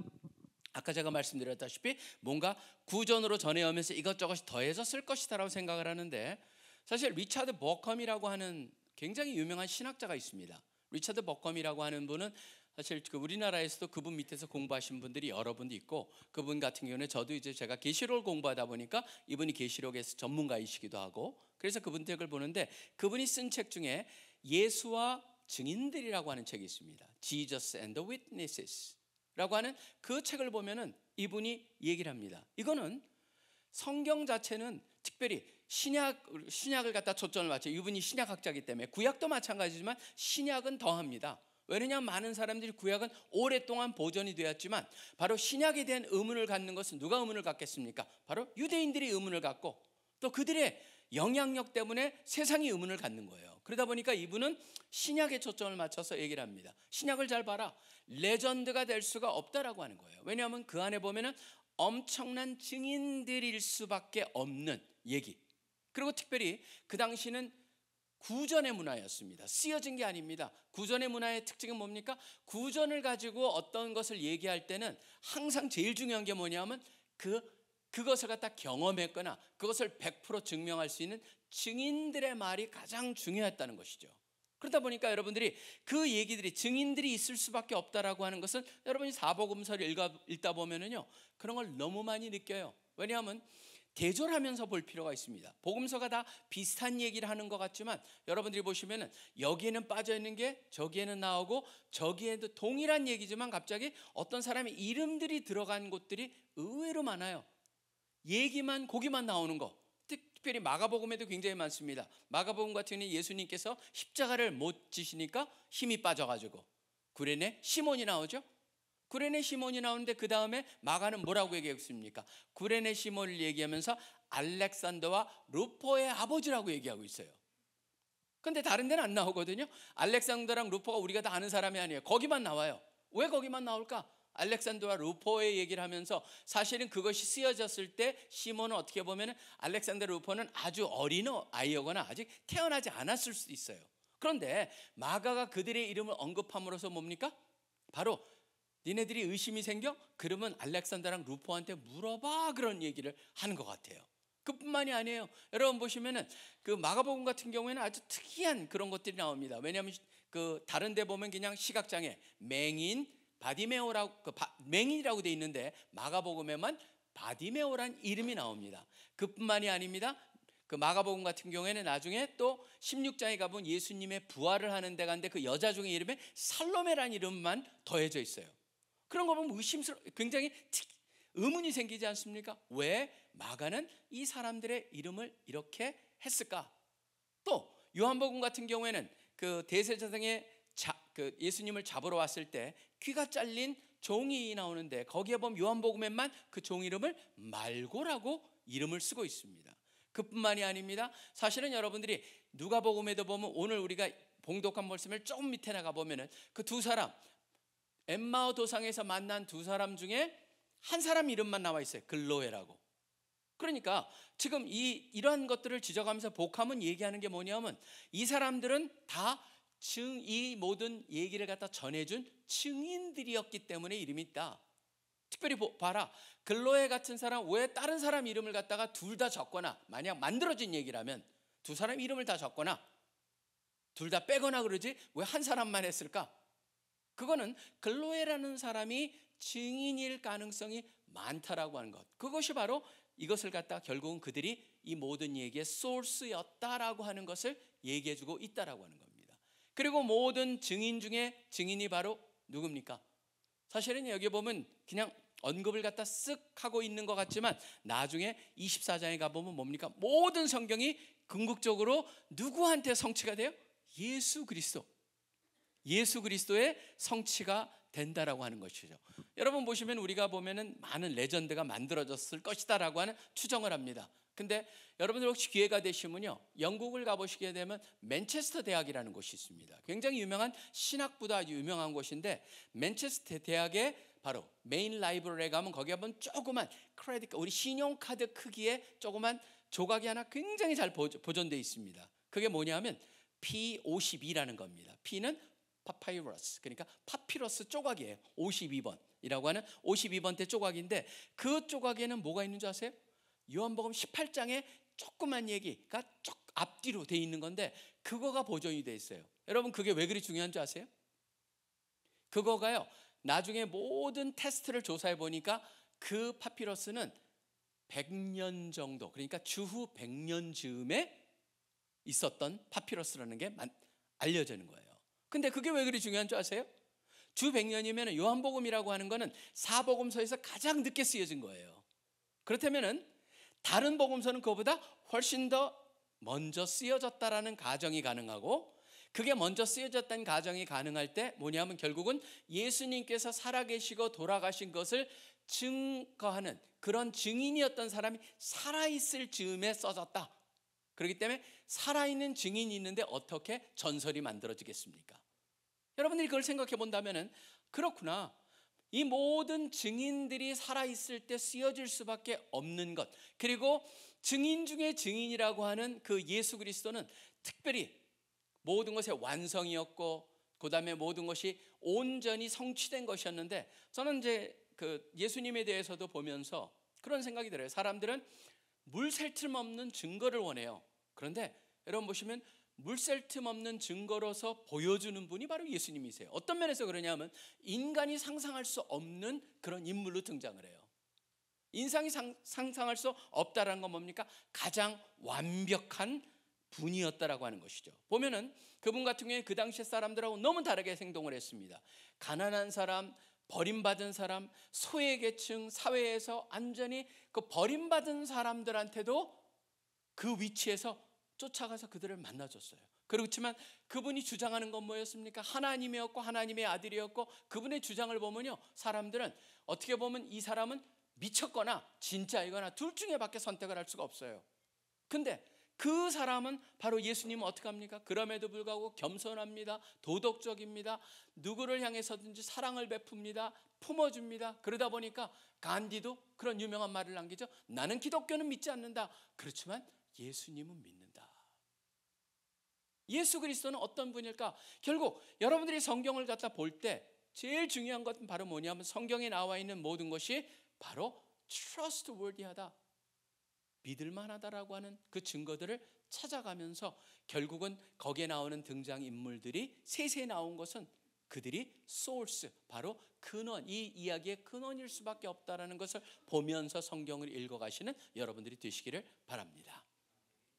아까 제가 말씀드렸다시피 뭔가 구전으로 전해오면서 이것저것이 더해졌을 것이다라고 생각을 하는데, 사실 리차드 버컴이라고 하는 굉장히 유명한 신학자가 있습니다. 리차드 버컴이라고 하는 분은 사실 우리나라에서도 그분 밑에서 공부하신 분들이 여러 분도 있고, 그분 같은 경우는 저도 이제 제가 계시록을 공부하다 보니까 이분이 계시록에서 전문가이시기도 하고, 그래서 그분 책을 보는데 그분이 쓴 책 중에 예수와 증인들이라고 하는 책이 있습니다. Jesus and the Witnesses 라고 하는 그 책을 보면은 이분이 얘기를 합니다. 이거는 성경 자체는 특별히 신약을 갖다 초점을 맞춰, 이분이 신약학자이기 때문에 구약도 마찬가지지만 신약은 더합니다. 왜냐하면 많은 사람들이 구약은 오랫동안 보존이 되었지만 바로 신약에 대한 의문을 갖는 것은 누가 의문을 갖겠습니까? 바로 유대인들이 의문을 갖고 또 그들의 영향력 때문에 세상이 의문을 갖는 거예요. 그러다 보니까 이분은 신약에 초점을 맞춰서 얘기를 합니다. 신약을 잘 봐라. 레전드가 될 수가 없다라고 하는 거예요. 왜냐하면 그 안에 보면은 엄청난 증인들일 수밖에 없는 얘기. 그리고 특별히 그 당시는 구전의 문화였습니다. 쓰여진 게 아닙니다. 구전의 문화의 특징은 뭡니까? 구전을 가지고 어떤 것을 얘기할 때는 항상 제일 중요한 게 뭐냐면 그것을 갖다 경험했거나 그것을 100% 증명할 수 있는 증인들의 말이 가장 중요했다는 것이죠. 그러다 보니까 여러분들이 그 얘기들이 증인들이 있을 수밖에 없다라고 하는 것을 여러분이 사복음서를 읽다 보면은요 그런 걸 너무 많이 느껴요. 왜냐하면 대조하면서 볼 필요가 있습니다. 복음서가 다 비슷한 얘기를 하는 것 같지만 여러분들이 보시면은 여기에는 빠져 있는 게 저기에는 나오고 저기에도 동일한 얘기지만 갑자기 어떤 사람의 이름들이 들어간 곳들이 의외로 많아요. 얘기만 거기만 나오는 거. 특별히 마가복음에도 굉장히 많습니다. 마가복음 같은 경우는 예수님께서 십자가를 못 지시니까 힘이 빠져가지고 구레네 시몬이 나오죠. 구레네 시몬이 나오는데 그 다음에 마가는 뭐라고 얘기했습니까? 구레네 시몬을 얘기하면서 알렉산더와 루포의 아버지라고 얘기하고 있어요. 근데 다른 데는 안 나오거든요. 알렉산더랑 루포가 우리가 다 아는 사람이 아니에요. 거기만 나와요. 왜 거기만 나올까? 알렉산더와 루포의 얘기를 하면서 사실은 그것이 쓰여졌을 때 시몬은 어떻게 보면 알렉산더 루포는 아주 어린 아이거나 아직 태어나지 않았을 수도 있어요. 그런데 마가가 그들의 이름을 언급함으로써 뭡니까? 바로 니네들이 의심이 생겨? 그러면 알렉산더랑 루포한테 물어봐, 그런 얘기를 하는 것 같아요. 그뿐만이 아니에요. 여러분 보시면은 그 마가복음 같은 경우에는 아주 특이한 그런 것들이 나옵니다. 왜냐하면 그 다른 데 보면 그냥 시각장애, 맹인, 바디메오라고 맹인이라고 돼 있는데 마가복음에만 바디메오란 이름이 나옵니다. 그뿐만이 아닙니다. 그 마가복음 같은 경우에는 나중에 또 16장에 가보면 예수님의 부활을 하는 데 갔는데 그 여자 중에 이름에 살로메라는 이름만 더해져 있어요. 그런 거 보면 굉장히 의문이 생기지 않습니까? 왜 마가는 이 사람들의 이름을 이렇게 했을까? 또 요한복음 같은 경우에는 그 대제사장의 그 예수님을 잡으러 왔을 때 귀가 잘린 종이 나오는데 거기에 보면 요한복음에만 그 종 이름을 말고라고 이름을 쓰고 있습니다. 그뿐만이 아닙니다. 사실은 여러분들이 누가복음에도 보면 오늘 우리가 봉독한 말씀을 조금 밑에 나가 보면은 그 두 사람 엠마오 도상에서 만난 두 사람 중에 한 사람 이름만 나와 있어요. 글로에라고. 그러니까 지금 이러한 것들을 지적하면서 복함은 얘기하는 게 뭐냐면 이 사람들은 다 이 모든 얘기를 갖다 전해준 증인들이었기 때문에 이름이 있다. 특별히 봐라. 글로에 같은 사람 왜 다른 사람 이름을 갖다가 둘 다 적거나 만약 만들어진 얘기라면 두 사람 이름을 다 적거나 둘 다 빼거나 그러지 왜 한 사람만 했을까? 그거는 글로에라는 사람이 증인일 가능성이 많다라고 하는 것. 그것이 바로 이것을 갖다 결국은 그들이 이 모든 얘기의 소스였다라고 하는 것을 얘기해주고 있다라고 하는 겁니다. 그리고 모든 증인 중에 증인이 바로 누굽니까? 사실은 여기 보면 그냥 언급을 갖다 쓱 하고 있는 것 같지만 나중에 24장에 가보면 뭡니까? 모든 성경이 궁극적으로 누구한테 성취가 돼요? 예수 그리스도. 예수 그리스도의 성취가 된다라고 하는 것이죠. 여러분 보시면 우리가 보면은 많은 레전드가 만들어졌을 것이다라고 하는 추정을 합니다. 근데 여러분들 혹시 기회가 되시면요 영국을 가보시게 되면 맨체스터 대학이라는 곳이 있습니다. 굉장히 유명한 신학부도 아주 유명한 곳인데 맨체스터 대학의 바로 메인 라이브러리에 가면 거기에 보면 조그만 크레딧 우리 신용카드 크기의 조그만 조각이 하나 굉장히 잘 보존되어 있습니다. 그게 뭐냐면 P52라는 겁니다. P는 파파이러스, 그러니까 파피러스 조각이에요. 52번이라고 하는 52번대 조각인데 그 조각에는 뭐가 있는 줄 아세요? 요한복음 18장에 조그만 얘기가 쭉 앞뒤로 돼 있는 건데 그거가 보존이 돼 있어요. 여러분 그게 왜 그리 중요한 줄 아세요? 그거가요 나중에 모든 테스트를 조사해 보니까 그 파피러스는 100년 정도, 그러니까 주후 100년 즈음에 있었던 파피러스라는 게 알려지는 거예요. 근데 그게 왜 그리 중요한 줄 아세요? 주 100년이면 요한복음이라고 하는 거는 사복음서에서 가장 늦게 쓰여진 거예요. 그렇다면은 다른 복음서는 그거보다 훨씬 더 먼저 쓰여졌다라는 가정이 가능하고 그게 먼저 쓰여졌다는 가정이 가능할 때 뭐냐면 결국은 예수님께서 살아계시고 돌아가신 것을 증거하는 그런 증인이었던 사람이 살아있을 즈음에 써졌다. 그렇기 때문에 살아있는 증인이 있는데 어떻게 전설이 만들어지겠습니까? 여러분들이 그걸 생각해 본다면 그렇구나. 이 모든 증인들이 살아있을 때 쓰여질 수밖에 없는 것, 그리고 증인 중에 증인이라고 하는 그 예수 그리스도는 특별히 모든 것의 완성이었고 그 다음에 모든 것이 온전히 성취된 것이었는데, 저는 이제 그 예수님에 대해서도 보면서 그런 생각이 들어요. 사람들은 물샐 틈 없는 증거를 원해요. 그런데 여러분 보시면 물샐 틈 없는 증거로서 보여주는 분이 바로 예수님이세요. 어떤 면에서 그러냐면 인간이 상상할 수 없는 그런 인물로 등장을 해요. 인상이 상상할 수 없다라는 건 뭡니까? 가장 완벽한 분이었다라고 하는 것이죠. 보면은 그분 같은 경우에 그 당시 사람들하고 너무 다르게 행동을 했습니다. 가난한 사람, 버림받은 사람, 소외계층 사회에서 완전히 그 버림받은 사람들한테도 그 위치에서 쫓아가서 그들을 만나줬어요. 그렇지만 그분이 주장하는 건 뭐였습니까? 하나님이었고 하나님의 아들이었고, 그분의 주장을 보면요, 사람들은 어떻게 보면 이 사람은 미쳤거나 진짜이거나 둘 중에 밖에 선택을 할 수가 없어요. 근데 그 사람은 바로 예수님은 어떻게 합니까? 그럼에도 불구하고 겸손합니다. 도덕적입니다. 누구를 향해서든지 사랑을 베풉니다. 품어줍니다. 그러다 보니까 간디도 그런 유명한 말을 남기죠. 나는 기독교는 믿지 않는다. 그렇지만 예수님은 믿는다. 예수 그리스도는 어떤 분일까? 결국 여러분들이 성경을 갖다 볼 때 제일 중요한 것은 바로 뭐냐면 성경에 나와 있는 모든 것이 바로 trustworthy하다, 믿을만하다라고 하는 그 증거들을 찾아가면서 결국은 거기에 나오는 등장인물들이 셋에 나온 것은 그들이 source, 바로 근원, 이 이야기의 근원일 수밖에 없다라는 것을 보면서 성경을 읽어가시는 여러분들이 되시기를 바랍니다.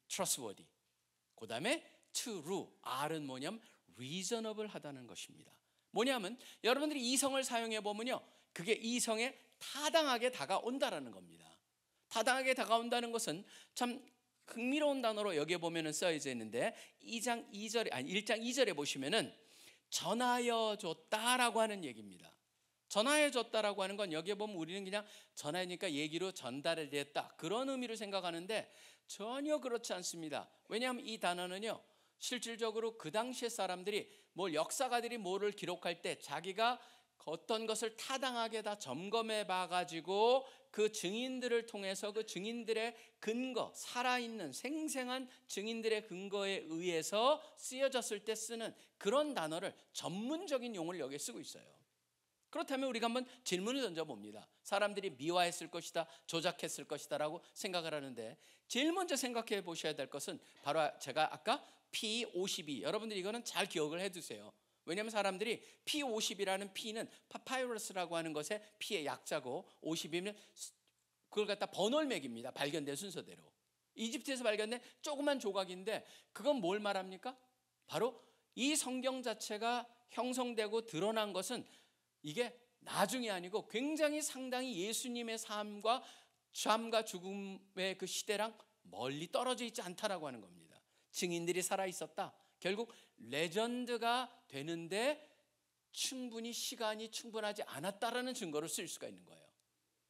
trustworthy, 그 다음에 true, R은 뭐냐면 reasonable 하다는 것입니다. 뭐냐면 여러분들이 이성을 사용해 보면요, 그게 이성에 타당하게 다가온다라는 겁니다. 타당하게 다가온다는 것은 참 흥미로운 단어로 여기에 보면은 써져 있는데 1장 2절에 보시면은 전하여 줬다라고 하는 얘기입니다. 전하여 줬다라고 하는 건 여기에 보면 우리는 그냥 전하니까 얘기로 전달을 됐다, 그런 의미로 생각하는데 전혀 그렇지 않습니다. 왜냐하면 이 단어는요, 실질적으로 그 당시의 사람들이 역사가들이 뭐를 기록할 때 자기가 어떤 것을 타당하게 다 점검해 봐가지고 그 증인들을 통해서 그 증인들의 근거, 살아있는 생생한 증인들의 근거에 의해서 쓰여졌을 때 쓰는 그런 단어를 전문적인 용어를 여기에 쓰고 있어요. 그렇다면 우리가 한번 질문을 던져봅니다. 사람들이 미화했을 것이다, 조작했을 것이다 라고 생각을 하는데, 제일 먼저 생각해 보셔야 될 것은 바로 제가 아까 P52, 여러분들이 이거는 잘 기억을 해두세요. 왜냐하면 사람들이 P50이라는 P는 파파이러스라고 하는 것의 P의 약자고 50이면 그걸 갖다 번홀맥입니다. 발견된 순서대로. 이집트에서 발견된 조그만 조각인데 그건 뭘 말합니까? 바로 이 성경 자체가 형성되고 드러난 것은 이게 나중이 아니고 굉장히 상당히 예수님의 삶과 죽음의 그 시대랑 멀리 떨어져 있지 않다라고 하는 겁니다. 증인들이 살아있었다. 결국 레전드가 되는데 충분히 시간이 충분하지 않았다라는 증거를 쓸 수가 있는 거예요.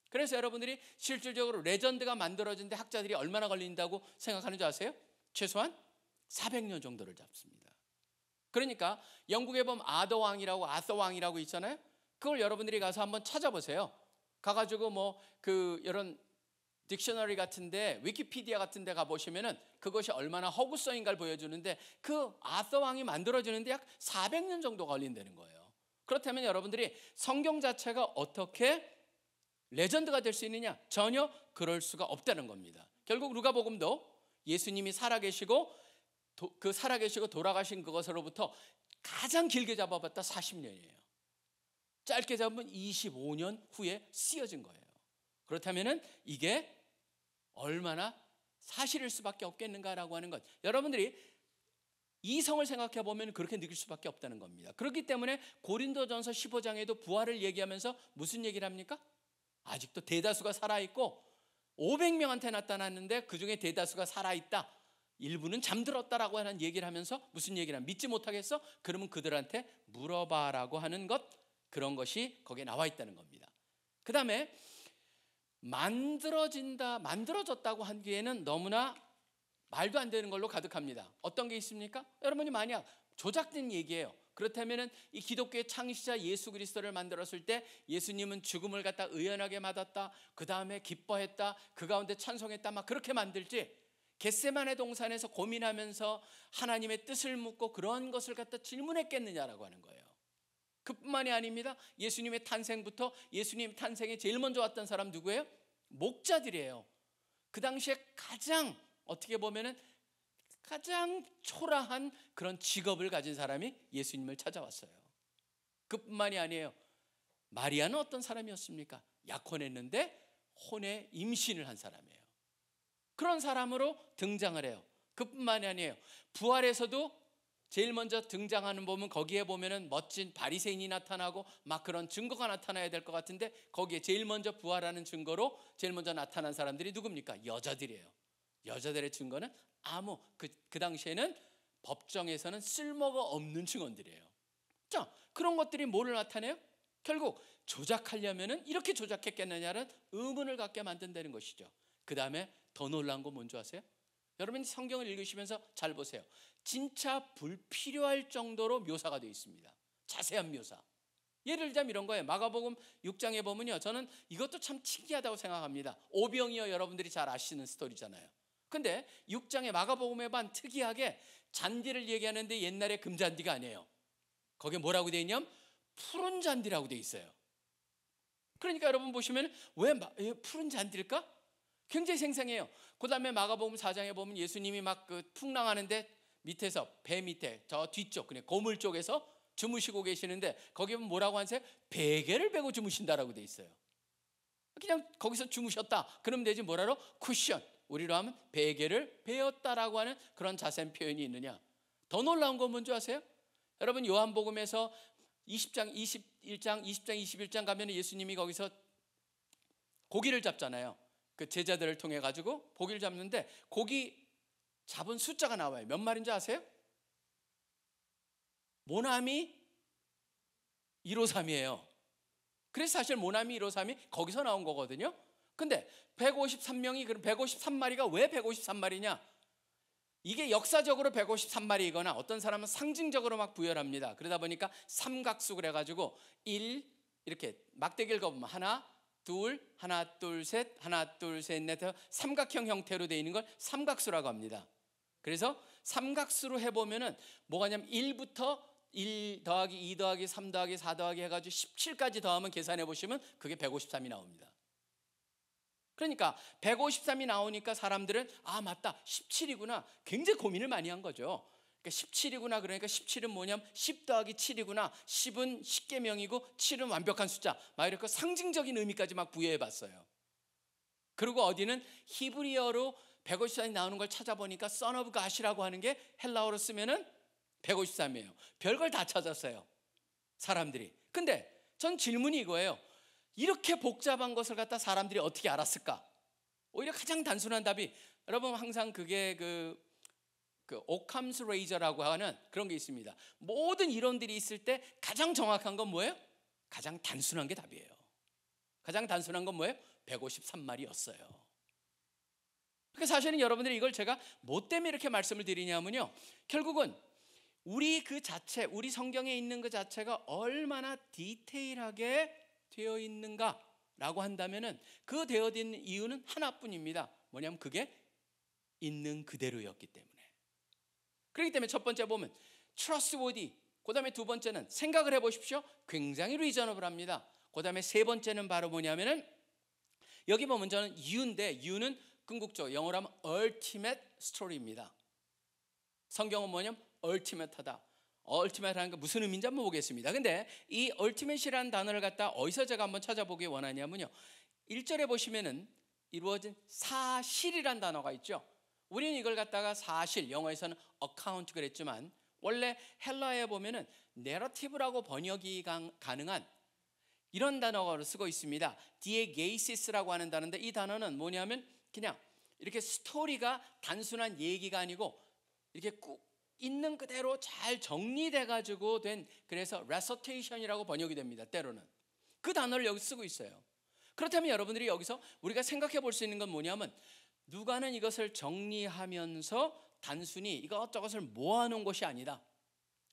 그래서 여러분들이 실질적으로 레전드가 만들어지는데 학자들이 얼마나 걸린다고 생각하는 줄 아세요? 최소한 400년 정도를 잡습니다. 그러니까 영국에 보면 아서 왕이라고 있잖아요. 그걸 여러분들이 가서 한번 찾아보세요. 가가지고 이런 딕셔너리 같은데, 위키피디아 같은데 가보시면은 그것이 얼마나 허구성인가를 보여주는데 그 아서 왕이 만들어지는데 약 400년 정도 걸린다는 거예요. 그렇다면 여러분들이 성경 자체가 어떻게 레전드가 될 수 있느냐? 전혀 그럴 수가 없다는 겁니다. 결국 누가복음도 예수님이 살아계시고 돌아가신 그것으로부터 가장 길게 잡아봤다 40년이에요. 짧게 잡으면 25년 후에 쓰여진 거예요. 그렇다면 이게 얼마나 사실일 수밖에 없겠는가라고 하는 것, 여러분들이 이성을 생각해 보면 그렇게 느낄 수밖에 없다는 겁니다. 그렇기 때문에 고린도전서 15장에도 부활을 얘기하면서 무슨 얘기를 합니까? 아직도 대다수가 살아있고 500명한테 나타났는데 그중에 대다수가 살아있다, 일부는 잠들었다라고 하는 얘기를 하면서 무슨 얘기를 하면 믿지 못하겠어? 그러면 그들한테 물어봐라고 하는 것, 그런 것이 거기에 나와 있다는 겁니다. 그 다음에 만들어졌다고 하기에는 너무나 말도 안 되는 걸로 가득합니다. 어떤 게 있습니까? 여러분이 만약 조작된 얘기예요. 그렇다면은 이 기독교의 창시자 예수 그리스도를 만들었을 때 예수님은 죽음을 갖다 의연하게 맞았다, 그 다음에 기뻐했다, 그 가운데 찬송했다, 막 그렇게 만들지, 겟세마네 동산에서 고민하면서 하나님의 뜻을 묻고 그런 것을 갖다 질문했겠느냐라고 하는 거예요. 그뿐만이 아닙니다. 예수님의 탄생부터, 예수님 탄생에 제일 먼저 왔던 사람 누구예요? 목자들이에요. 그 당시에 가장, 어떻게 보면은 가장 초라한 그런 직업을 가진 사람이 예수님을 찾아왔어요. 그뿐만이 아니에요. 마리아는 어떤 사람이었습니까? 약혼했는데 혼에 임신을 한 사람이에요. 그런 사람으로 등장을 해요. 그뿐만이 아니에요. 부활에서도 제일 먼저 등장하는 보면 거기에 보면은 멋진 바리새인이 나타나고 막 그런 증거가 나타나야 될 것 같은데, 거기에 제일 먼저 부활하는 증거로 제일 먼저 나타난 사람들이 누굽니까? 여자들이에요. 여자들의 증거는 아무 그 당시에는 법정에서는 쓸모가 없는 증언들이에요. 자, 그런 것들이 뭐를 나타내요? 결국 조작하려면은 이렇게 조작했겠느냐는 의문을 갖게 만든다는 것이죠. 그 다음에 더 놀라운 건 뭔지 아세요? 여러분이 성경을 읽으시면서 잘 보세요. 진짜 불필요할 정도로 묘사가 되어 있습니다. 자세한 묘사. 예를 들자면 이런 거예요. 마가복음 6장에 보면요, 저는 이것도 참 특이하다고 생각합니다. 오병이어 여러분들이 잘 아시는 스토리잖아요. 근데 6장의 마가복음에 반 특이하게 잔디를 얘기하는데 옛날에 금잔디가 아니에요. 거기에 뭐라고 되어 있냐면 푸른 잔디라고 되어 있어요. 그러니까 여러분 보시면 왜 푸른 잔디일까? 굉장히 생생해요. 그 다음에 마가복음 4장에 보면 예수님이 막 그 풍랑하는데 밑에서 배 밑에 저 뒤쪽 그냥 고물 쪽에서 주무시고 계시는데 거기 보면 뭐라고 하세요? 베개를 베고 주무신다라고 돼 있어요. 그냥 거기서 주무셨다 그러면 되지, 뭐라로? 쿠션, 우리로 하면 베개를 베었다라고 하는 그런 자세한 표현이 있느냐. 더 놀라운 건 뭔지 아세요? 여러분 요한복음에서 20장, 21장, 20장, 21장 가면 예수님이 거기서 고기를 잡잖아요. 그 제자들을 통해 가지고 고기를 잡는데 고기 잡은 숫자가 나와요. 몇 마리인지 아세요? 모나미 153이에요. 그래서 사실 모나미 153이 거기서 나온 거거든요. 근데 153명이, 그럼 153마리가 왜 153마리냐? 이게 역사적으로 153마리이거나 어떤 사람은 상징적으로 막 부여합니다. 그러다 보니까 삼각수 그래가지고 1 이렇게 막대기를 거보면 하나 둘 셋, 하나 둘 셋 넷, 삼각형 형태로 되어 있는 걸 삼각수라고 합니다. 그래서 삼각수로 해보면은 뭐가 냐면 1부터 1 더하기 2 더하기 3 더하기 4 더하기 해가지고 17까지 더하면 계산해 보시면 그게 153이 나옵니다. 그러니까 153이 나오니까 사람들은 아 맞다 17이구나 굉장히 고민을 많이 한 거죠. 그러니까 17이구나, 그러니까 17은 뭐냐면 10 더하기 7이구나, 10은 10계명이고 7은 완벽한 숫자, 막 이렇게 상징적인 의미까지 막 부여해 봤어요. 그리고 어디는 히브리어로 153이 나오는 걸 찾아보니까 son of God이라고 하는 게 헬라어로 쓰면은 153이에요. 별걸 다 찾았어요 사람들이. 근데 전 질문이 이거예요. 이렇게 복잡한 것을 갖다 사람들이 어떻게 알았을까? 오히려 가장 단순한 답이, 여러분 항상 그게 그 오캄스 레이저라고 하는 그런 게 있습니다. 모든 이론들이 있을 때 가장 정확한 건 뭐예요? 가장 단순한 게 답이에요. 가장 단순한 건 뭐예요? 153마리였어요. 그러니까 사실은 여러분들이 이걸 제가 뭐 때문에 이렇게 말씀을 드리냐면요, 결국은 우리 그 자체, 우리 성경에 있는 그 자체가 얼마나 디테일하게 되어 있는가라고 한다면은 그 되어 있는 이유는 하나뿐입니다. 뭐냐면 그게 있는 그대로였기 때문에. 그렇기 때문에 첫 번째 보면 trustworthy, 그 다음에 두 번째는 생각을 해보십시오. 굉장히 reasonable합니다. 그 다음에 세 번째는 바로 뭐냐면은 여기 보면 저는 이유인데, 이유는 궁극적 영어로 하면 ultimate story입니다. 성경은 뭐냐면 ultimate하다. ultimate하는 게 무슨 의미인지 한번 보겠습니다. 근데 이 ultimate이라는 단어를 갖다 어디서 제가 한번 찾아보기 원하냐면요, 1절에 보시면은 이루어진 사실이란 단어가 있죠. 우리는 이걸 갖다가 사실, 영어에서는 account 그랬지만 원래 헬라어에 보면은 narrative라고 번역이 가능한 이런 단어를 쓰고 있습니다. diegeisis라고 하는 단어인데, 이 단어는 뭐냐면 그냥 이렇게 스토리가 단순한 얘기가 아니고 이렇게 꾹 있는 그대로 잘 정리돼 가지고 된, 그래서 recitation이라고 번역이 됩니다. 때로는 그 단어를 여기 쓰고 있어요. 그렇다면 여러분들이 여기서 우리가 생각해 볼 수 있는 건 뭐냐면 누가는 이것을 정리하면서 단순히 이것저것을 모아놓은 것이 아니다.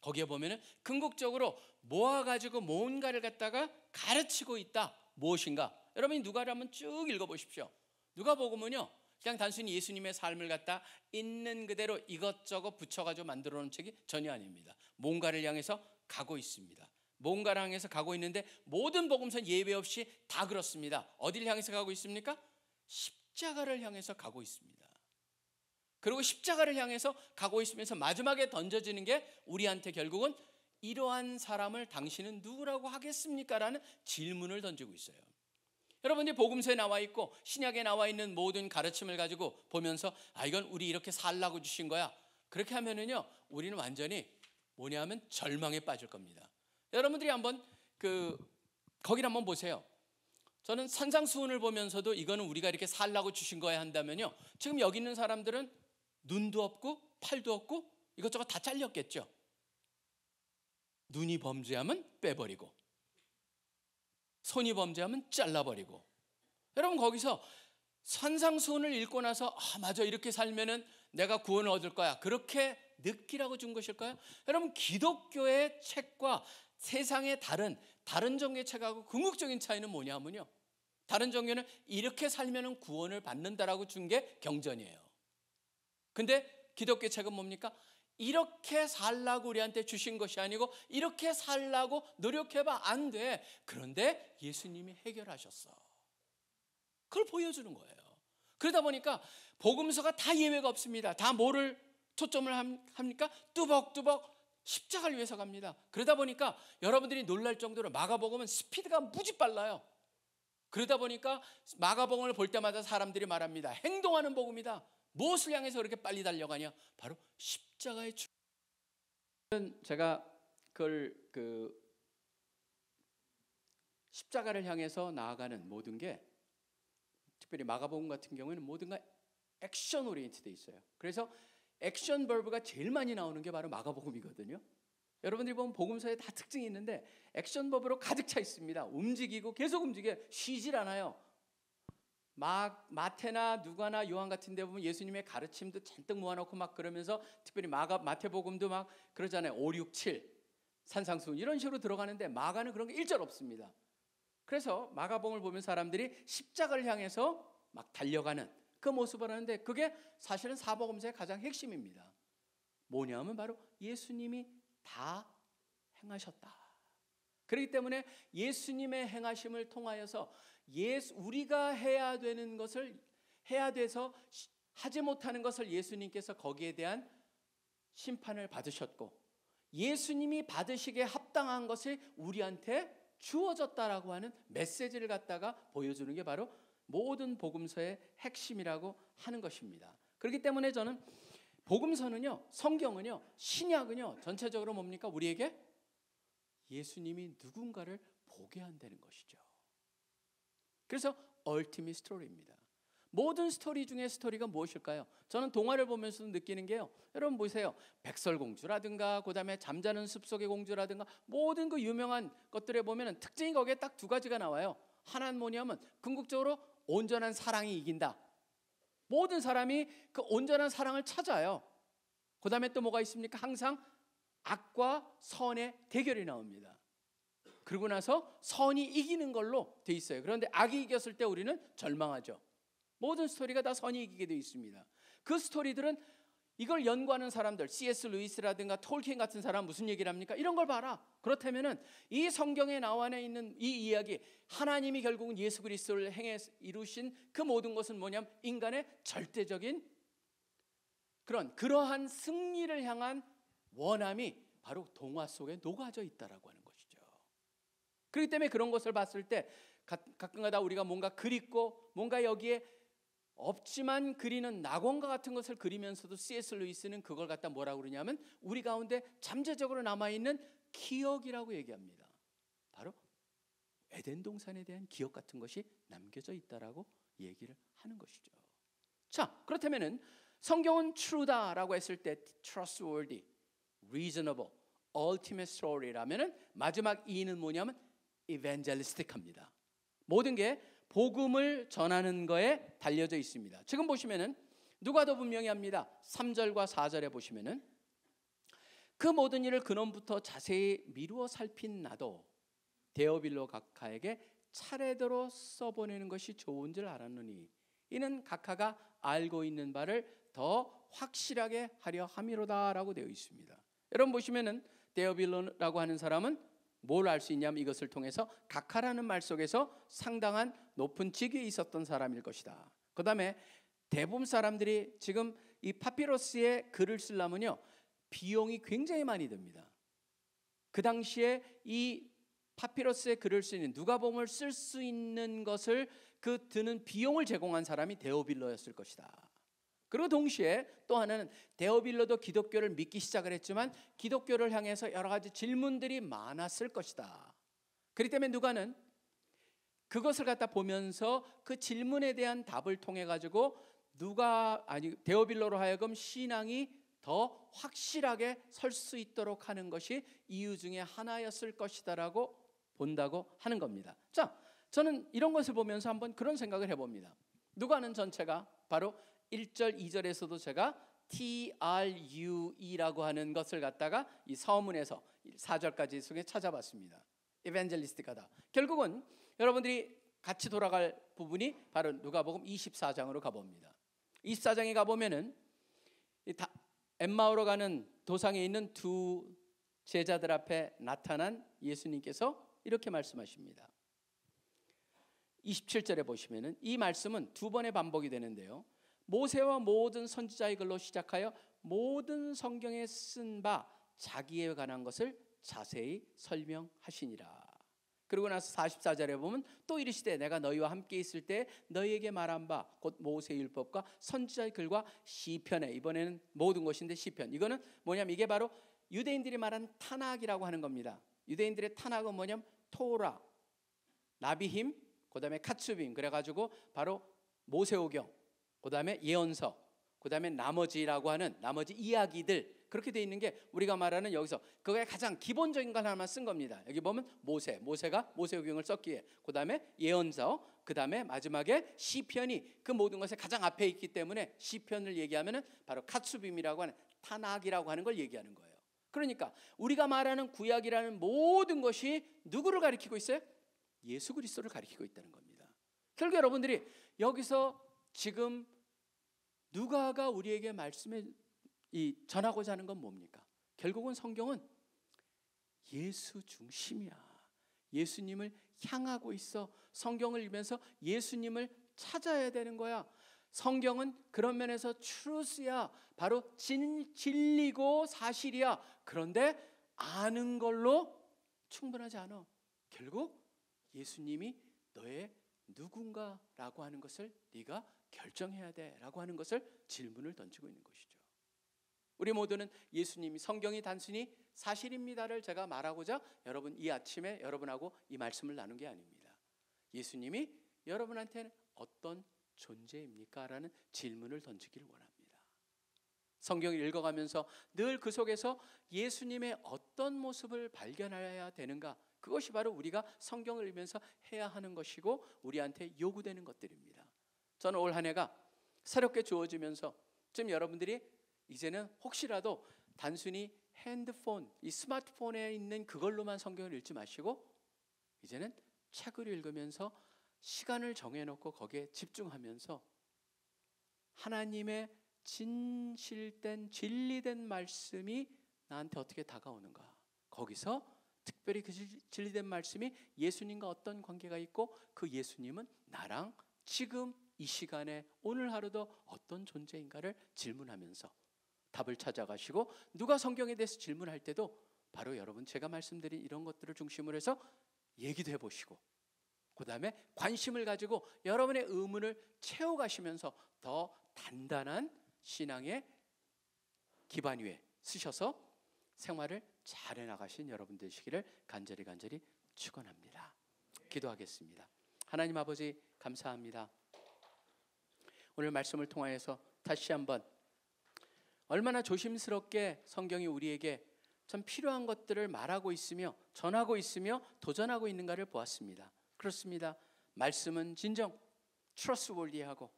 거기에 보면은 궁극적으로 모아가지고 뭔가를 갖다가 가르치고 있다. 무엇인가? 여러분이 누가를 한번 쭉 읽어보십시오. 누가복음은요, 그냥 단순히 예수님의 삶을 갖다 있는 그대로 이것저것 붙여가지고 만들어 놓은 책이 전혀 아닙니다. 뭔가를 향해서 가고 있습니다. 뭔가를 향해서 가고 있는데 모든 복음서는 예외 없이 다 그렇습니다. 어디를 향해서 가고 있습니까? 십자가를 향해서 가고 있습니다. 그리고 십자가를 향해서 가고 있으면서 마지막에 던져지는 게 우리한테 결국은 이러한 사람을 당신은 누구라고 하겠습니까? 라는 질문을 던지고 있어요. 여러분들이 복음서에 나와 있고 신약에 나와 있는 모든 가르침을 가지고 보면서 이건 우리 이렇게 살라고 주신 거야. 그렇게 하면은요, 우리는 완전히 뭐냐면 절망에 빠질 겁니다. 여러분들이 한번 거기를 한번 보세요. 저는 산상수훈을 보면서도 이거는 우리가 이렇게 살라고 주신 거야 한다면요, 지금 여기 있는 사람들은 눈도 없고 팔도 없고 이것저것 다 잘렸겠죠. 눈이 범죄하면 빼버리고 손이 범죄하면 잘라버리고. 여러분 거기서 산상수훈을 읽고 나서 맞아, 이렇게 살면은 내가 구원을 얻을 거야, 그렇게 느끼라고 준 것일까요? 여러분 기독교의 책과 세상의 다른 종교의 책하고 궁극적인 차이는 뭐냐면요, 다른 종교는 이렇게 살면은 구원을 받는다라고 준 게 경전이에요. 근데 기독교 책은 뭡니까? 이렇게 살라고 우리한테 주신 것이 아니고 이렇게 살라고 노력해봐 안 돼. 그런데 예수님이 해결하셨어. 그걸 보여주는 거예요. 그러다 보니까 복음서가 다 예외가 없습니다. 다 뭐를 초점을 합니까? 뚜벅뚜벅 십자가를 위해서 갑니다. 그러다 보니까 여러분들이 놀랄 정도로 마가복음은 스피드가 무지 빨라요. 그러다 보니까 마가복음을 볼 때마다 사람들이 말합니다. 행동하는 복음이다. 무엇을 향해서 그렇게 빨리 달려가냐? 바로 십자가의 제가 그걸 십자가를 향해서 나아가는 모든 게, 특별히 마가복음 같은 경우에는 모든가 액션 오리엔티드 있어요. 그래서 액션 버브가 제일 많이 나오는 게 바로 마가복음이거든요. 여러분들이 보면 복음서에 다 특징이 있는데 액션 버브로 가득 차 있습니다. 움직이고 계속 움직여, 쉬질 않아요. 마태나 누가나 요한 같은 데 보면 예수님의 가르침도 잔뜩 모아놓고 막 그러면서, 특별히 마태복음도 막 그러잖아요. 5, 6, 7 산상수훈 이런 식으로 들어가는데 마가는 그런 게 일절 없습니다. 그래서 마가복음을 보면 사람들이 십자가를 향해서 막 달려가는 그 모습을 하는데, 그게 사실은 사복음서의 가장 핵심입니다. 뭐냐면 바로 예수님이 다 행하셨다. 그렇기 때문에 예수님의 행하심을 통하여서 우리가 해야 되는 것을 해야 돼서 하지 못하는 것을 예수님께서 거기에 대한 심판을 받으셨고, 예수님이 받으시기에 합당한 것이 우리한테 주어졌다라고 하는 메시지를 갖다가 보여주는 게 바로 모든 복음서의 핵심이라고 하는 것입니다. 그렇기 때문에 저는 복음서는요, 성경은요, 신약은요, 전체적으로 뭡니까? 우리에게 예수님이 누군가를 보게 한다는 것이죠. 그래서 ultimate story입니다. 모든 스토리 중에 스토리가 무엇일까요? 저는 동화를 보면서도 느끼는 게요, 여러분 보세요. 백설공주라든가 그다음에 잠자는 숲속의 공주라든가 모든 그 유명한 것들에 보면은 특징이 거기에 딱 두 가지가 나와요. 하나는 뭐냐면 궁극적으로 온전한 사랑이 이긴다. 모든 사람이 그 온전한 사랑을 찾아요. 그다음에 또 뭐가 있습니까? 항상 악과 선의 대결이 나옵니다. 그러고 나서 선이 이기는 걸로 돼 있어요. 그런데 악이 이겼을 때 우리는 절망하죠. 모든 스토리가 다 선이 이기게 돼 있습니다. 그 스토리들은 이걸 연구하는 사람들, C.S. 루이스라든가 톨킨 같은 사람 무슨 얘기를 합니까? 이런 걸 봐라. 그렇다면은 이 성경에 나와 있는 이 이야기, 하나님이 결국은 예수 그리스도를 행해 이루신 그 모든 것은 뭐냐면 인간의 절대적인 그러한 승리를 향한 원함이 바로 동화 속에 녹아져 있다라고 하는 것이죠. 그렇기 때문에 그런 것을 봤을 때 가끔가다 우리가 뭔가 그립고 뭔가 여기에 없지만 그리는 낙원과 같은 것을 그리면서도 C.S. 루이스는 그걸 갖다 뭐라고 그러냐면 우리 가운데 잠재적으로 남아있는 기억이라고 얘기합니다. 바로 에덴 동산에 대한 기억 같은 것이 남겨져 있다라고 얘기를 하는 것이죠. 자, 그렇다면은 성경은 true다라고 했을 때 trustworthy, reasonable, ultimate story라면은 마지막 이는 뭐냐면 evangelistic합니다. 모든 게 복음을 전하는 거에 달려져 있습니다. 지금 보시면은 누가도 분명히 합니다. 3절과 4절에 보시면은 그 모든 일을 근원부터 자세히 미루어 살핀 나도 데오빌로 각하에게 차례대로 써보내는 것이 좋은 줄 알았느니 이는 각하가 알고 있는 바를 더 확실하게 하려 함이로다라고 되어 있습니다. 여러분 보시면은 데오빌로라고 하는 사람은 뭘 알 수 있냐면 이것을 통해서 각하라는 말 속에서 상당한 높은 직위에 있었던 사람일 것이다. 그 다음에 대부분 사람들이 지금 이 파피러스에 글을 쓰려면요 비용이 굉장히 많이 듭니다. 그 당시에 이 파피러스에 글을 쓰는 누가복음을 쓸 수 있는 것을 그 드는 비용을 제공한 사람이 데오빌로였을 것이다. 그리고 동시에 또 하나는 데오빌로도 기독교를 믿기 시작을 했지만 기독교를 향해서 여러 가지 질문들이 많았을 것이다. 그렇기 때문에 누가는 그것을 갖다 보면서 그 질문에 대한 답을 통해 가지고 데오빌로로 하여금 신앙이 더 확실하게 설 수 있도록 하는 것이 이유 중에 하나였을 것이다라고 본다고 하는 겁니다. 자, 저는 이런 것을 보면서 한번 그런 생각을 해봅니다. 누가는 전체가 바로 1절, 2절에서도 제가 TRUE라고 하는 것을 갖다가 이 서문에서 4절까지 속에 찾아봤습니다. 에반젤리스트가다. 결국은 여러분들이 같이 돌아갈 부분이 바로 누가복음 24장으로 가봅니다. 24장에 가보면은 엠마오로 가는 도상에 있는 두 제자들 앞에 나타난 예수님께서 이렇게 말씀하십니다. 27절에 보시면은 이 말씀은 두 번의 반복이 되는데요. 모세와 모든 선지자의 글로 시작하여 모든 성경에 쓴 바 자기에 관한 것을 자세히 설명하시니라. 그리고 나서 44절에 보면 또 이르시되 내가 너희와 함께 있을 때 너희에게 말한 바 곧 모세의 율법과 선지자의 글과 시편에, 이번에는 모든 것인데 시편, 이거는 뭐냐면 이게 바로 유대인들이 말하는 타낙이라고 하는 겁니다. 유대인들의 타낙은 뭐냐면 토라, 나비힘, 그 다음에 카츠빔, 그래가지고 바로 모세오경, 그 다음에 예언서, 그 다음에 나머지라고 하는 나머지 이야기들, 그렇게 돼 있는 게 우리가 말하는 여기서 그거의 가장 기본적인 걸 하나만 쓴 겁니다. 여기 보면 모세가 모세오경을 썼기에, 그 다음에 예언서, 그 다음에 마지막에 시편이 그 모든 것에 가장 앞에 있기 때문에 시편을 얘기하면은 바로 카츠빔이라고 하는 타낙이라고 하는 걸 얘기하는 거예요. 그러니까 우리가 말하는 구약이라는 모든 것이 누구를 가리키고 있어요? 예수 그리스도를 가리키고 있다는 겁니다. 결국 여러분들이 여기서 지금 누가가 우리에게 말씀해 전하고자 하는 건 뭡니까? 결국은 성경은 예수 중심이야. 예수님을 향하고 있어. 성경을 읽으면서 예수님을 찾아야 되는 거야. 성경은 그런 면에서 truth야. 바로 진리고 사실이야. 그런데 아는 걸로 충분하지 않아. 결국 예수님이 너의 누군가라고 하는 것을 네가 결정해야 돼라고 하는 것을 질문을 던지고 있는 것이죠. 우리 모두는 예수님이 성경이 단순히 사실입니다를 제가 말하고자 여러분 이 아침에 여러분하고 이 말씀을 나눈 게 아닙니다. 예수님이 여러분한테는 어떤 존재입니까? 라는 질문을 던지기를 원합니다. 성경을 읽어가면서 늘 그 속에서 예수님의 어떤 모습을 발견해야 되는가, 그것이 바로 우리가 성경을 읽으면서 해야 하는 것이고 우리한테 요구되는 것들입니다. 저는 올 한 해가 새롭게 주어지면서 지금 여러분들이 이제는 혹시라도 단순히 핸드폰, 이 스마트폰에 있는 그걸로만 성경을 읽지 마시고 이제는 책을 읽으면서 시간을 정해놓고 거기에 집중하면서 하나님의 진실된 진리된 말씀이 나한테 어떻게 다가오는가, 거기서 특별히 그 진리된 말씀이 예수님과 어떤 관계가 있고 그 예수님은 나랑 지금 이 시간에 오늘 하루도 어떤 존재인가를 질문하면서 답을 찾아가시고, 누가 성경에 대해서 질문할 때도 바로 여러분 제가 말씀드린 이런 것들을 중심으로 해서 얘기도 해보시고 그 다음에 관심을 가지고 여러분의 의문을 채워가시면서 더 단단한 신앙의 기반 위에 쓰셔서 생활을 잘 해나가신 여러분 되시기를 간절히 축원합니다. 기도하겠습니다. 하나님 아버지 감사합니다. 오늘 말씀을 통하여서 다시 한번 얼마나 조심스럽게 성경이 우리에게 참 필요한 것들을 말하고 있으며 전하고 있으며 도전하고 있는가를 보았습니다. 그렇습니다. 말씀은 진정 트러스월디하고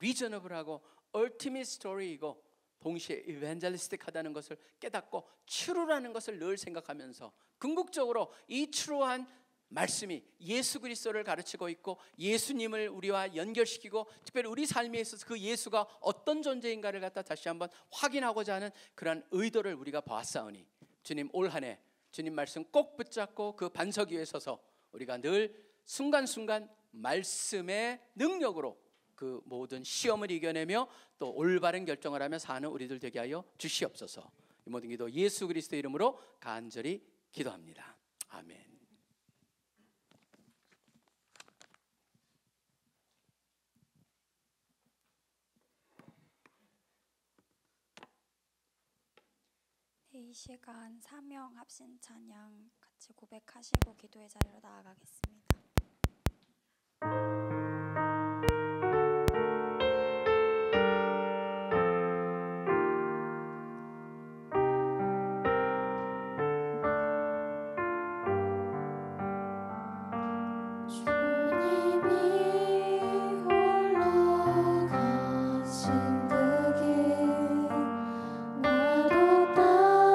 리저너블하고 얼티밋 스토리이고 동시에 이벤젤리스틱하다는 것을 깨닫고 추루라는 것을 늘 생각하면서 궁극적으로 이 추루한 말씀이 예수 그리스도를 가르치고 있고 예수님을 우리와 연결시키고 특별히 우리 삶에 있어서 그 예수가 어떤 존재인가를 갖다 다시 한번 확인하고자 하는 그런 의도를 우리가 보았사오니 주님 올 한 해 주님 말씀 꼭 붙잡고 그 반석 위에 서서 우리가 늘 순간순간 말씀의 능력으로 그 모든 시험을 이겨내며 또 올바른 결정을 하며 사는 우리들 되게 하여 주시옵소서. 이 모든 기도 예수 그리스도 이름으로 간절히 기도합니다. 아멘. 네, 이 시간 사명 합신 찬양 같이 고백하시고 기도의 자리로 나아가겠습니다. 주님이 홀로 가신 그 길 나도 따라가오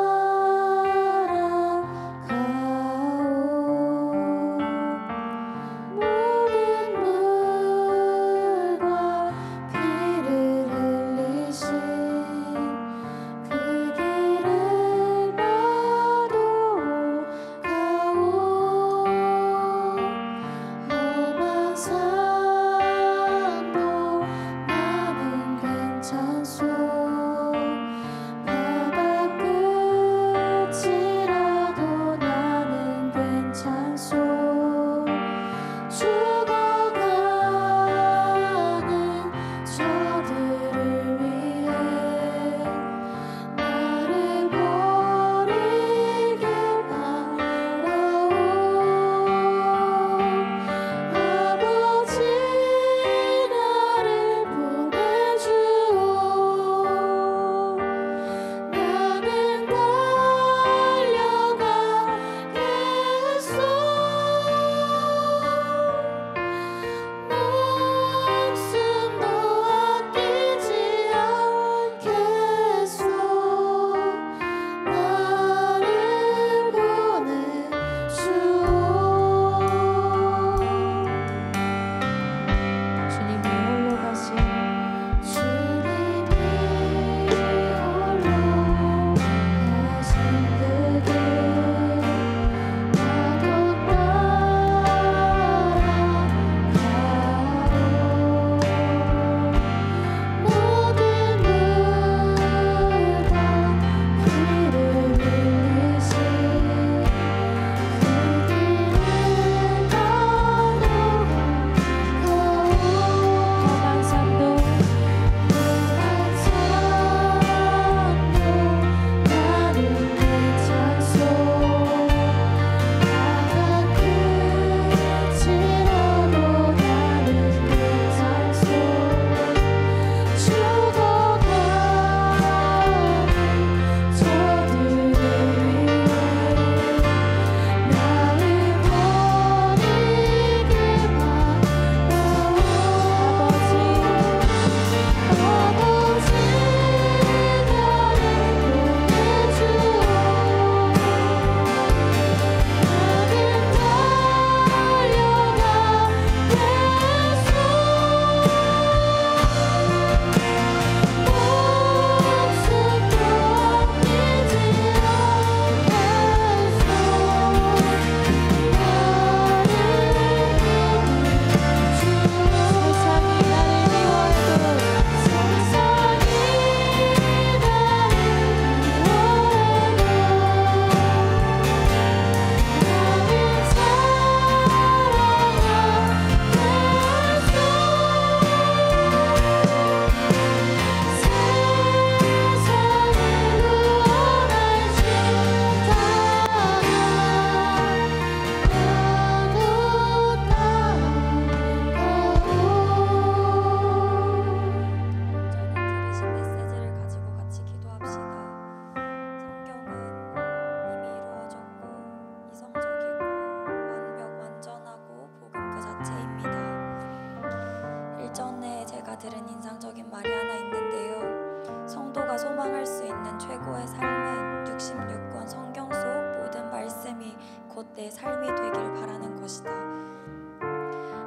내 삶이 되길 바라는 것이다.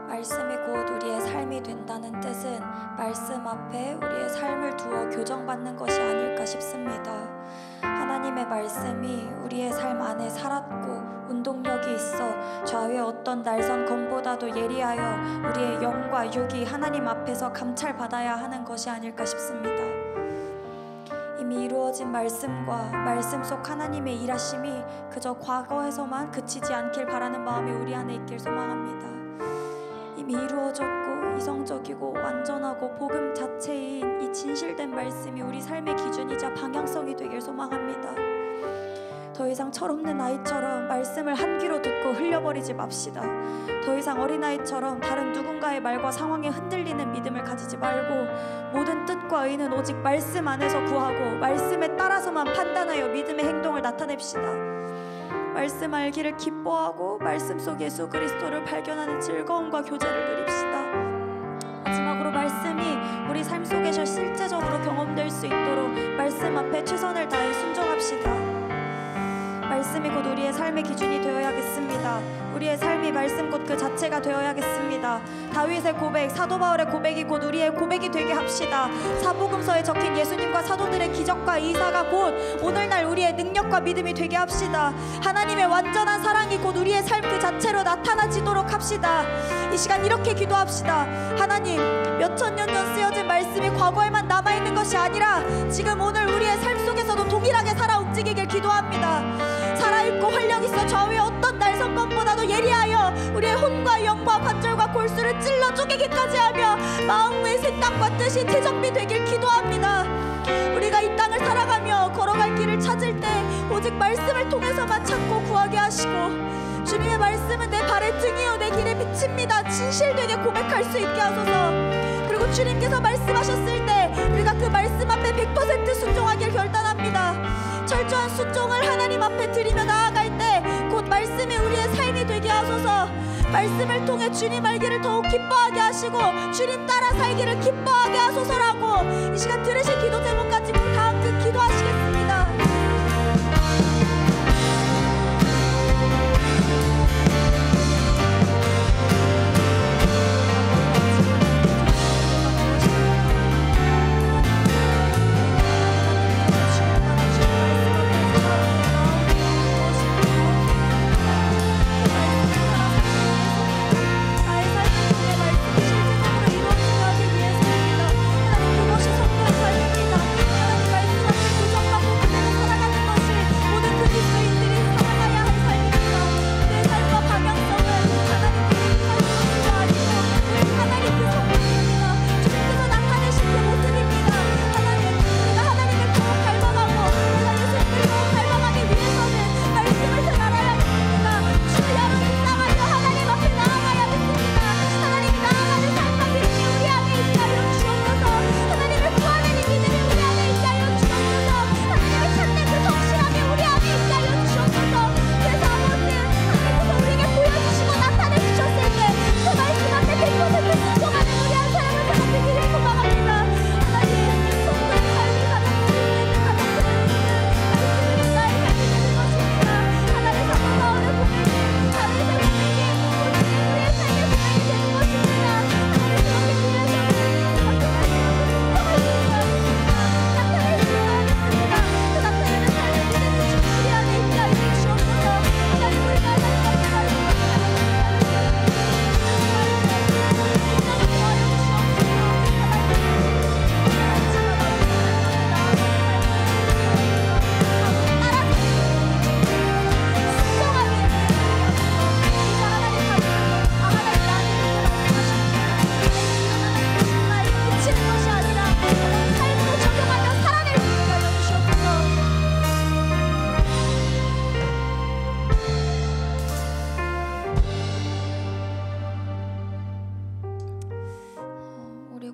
말씀이 곧 우리의 삶이 된다는 뜻은 말씀 앞에 우리의 삶을 두어 교정받는 것이 아닐까 싶습니다. 하나님의 말씀이 우리의 삶 안에 살았고 운동력이 있어 좌우의 어떤 날선 검보다도 예리하여 우리의 영과 육이 하나님 앞에서 감찰받아야 하는 것이 아닐까 싶습니다. 이미 이루어진 말씀과 말씀 속 하나님의 일하심이 그저 과거에서만 그치지 않길 바라는 마음이 우리 안에 있길 소망합니다. 이미 이루어졌고 이성적이고 완전하고 복음 자체인 이 진실된 말씀이 우리 삶의 기준이자 방향성이 되길 소망합니다. 더 이상 철없는 아이처럼 말씀을 한 귀로 듣고 흘려버리지 맙시다. 더 이상 어린아이처럼 다른 누군가의 말과 상황에 흔들리는 믿음을 가지지 말고 모든 뜻과 의는 오직 말씀 안에서 구하고 말씀에 따라서만 판단하여 믿음의 행동을 나타냅시다. 말씀 알기를 기뻐하고 말씀 속 예수 그리스도를 발견하는 즐거움과 교제를 누립시다. 마지막으로 말씀이 우리 삶 속에서 실제적으로 경험될 수 있도록 말씀 앞에 최선을 다해 순종합시다. 말씀이 곧 우리의 삶의 기준이 되어야겠습니다. 우리의 삶이 말씀 곧 그 자체가 되어야겠습니다. 다윗의 고백, 사도 바울의 고백이 곧 우리의 고백이 되게 합시다. 사복음서에 적힌 예수님과 사도들의 기적과 이사가 곧 오늘날 우리의 능력과 믿음이 되게 합시다. 하나님의 완전한 사랑이 곧 우리의 삶 그 자체로 나타나지도록 합시다. 이 시간 이렇게 기도합시다. 하나님, 몇천 년 전 쓰여진 말씀이 과거에만 남아있는 것이 아니라 지금 오늘 우리의 삶 속에서도 동일하게 살아 움직이길 기도합니다. 살아있고 활력있어 좌우의 어떤 날선검보다도 예리하여 우리의 혼과 영과 관절과 골수를 찔러 쪼개기까지 하며 마음의 생각과 뜻이 대정비 되길 기도합니다. 우리가 이 땅을 살아가며 걸어갈 길을 찾을 때 오직 말씀을 통해서만 찾고 구하게 하시고 주님의 말씀은 내 발의 등이요 내 길의 빛입니다. 진실되게 고백할 수 있게 하소서. 그리고 주님께서 말씀하셨을 때 우리가 그 말씀 앞에 100% 순종하길 결단합니다. 철저한 순종을 하나님 앞에 드리며 나아갈 때 곧 말씀이 우리의 삶이 되게 하소서. 말씀을 통해 주님 알기를 더욱 기뻐하게 하시고 주님 따라 살기를 기뻐하게 하소서라고 이 시간 들으신 기도 제목 가지고 다 함께 기도하시겠습니다.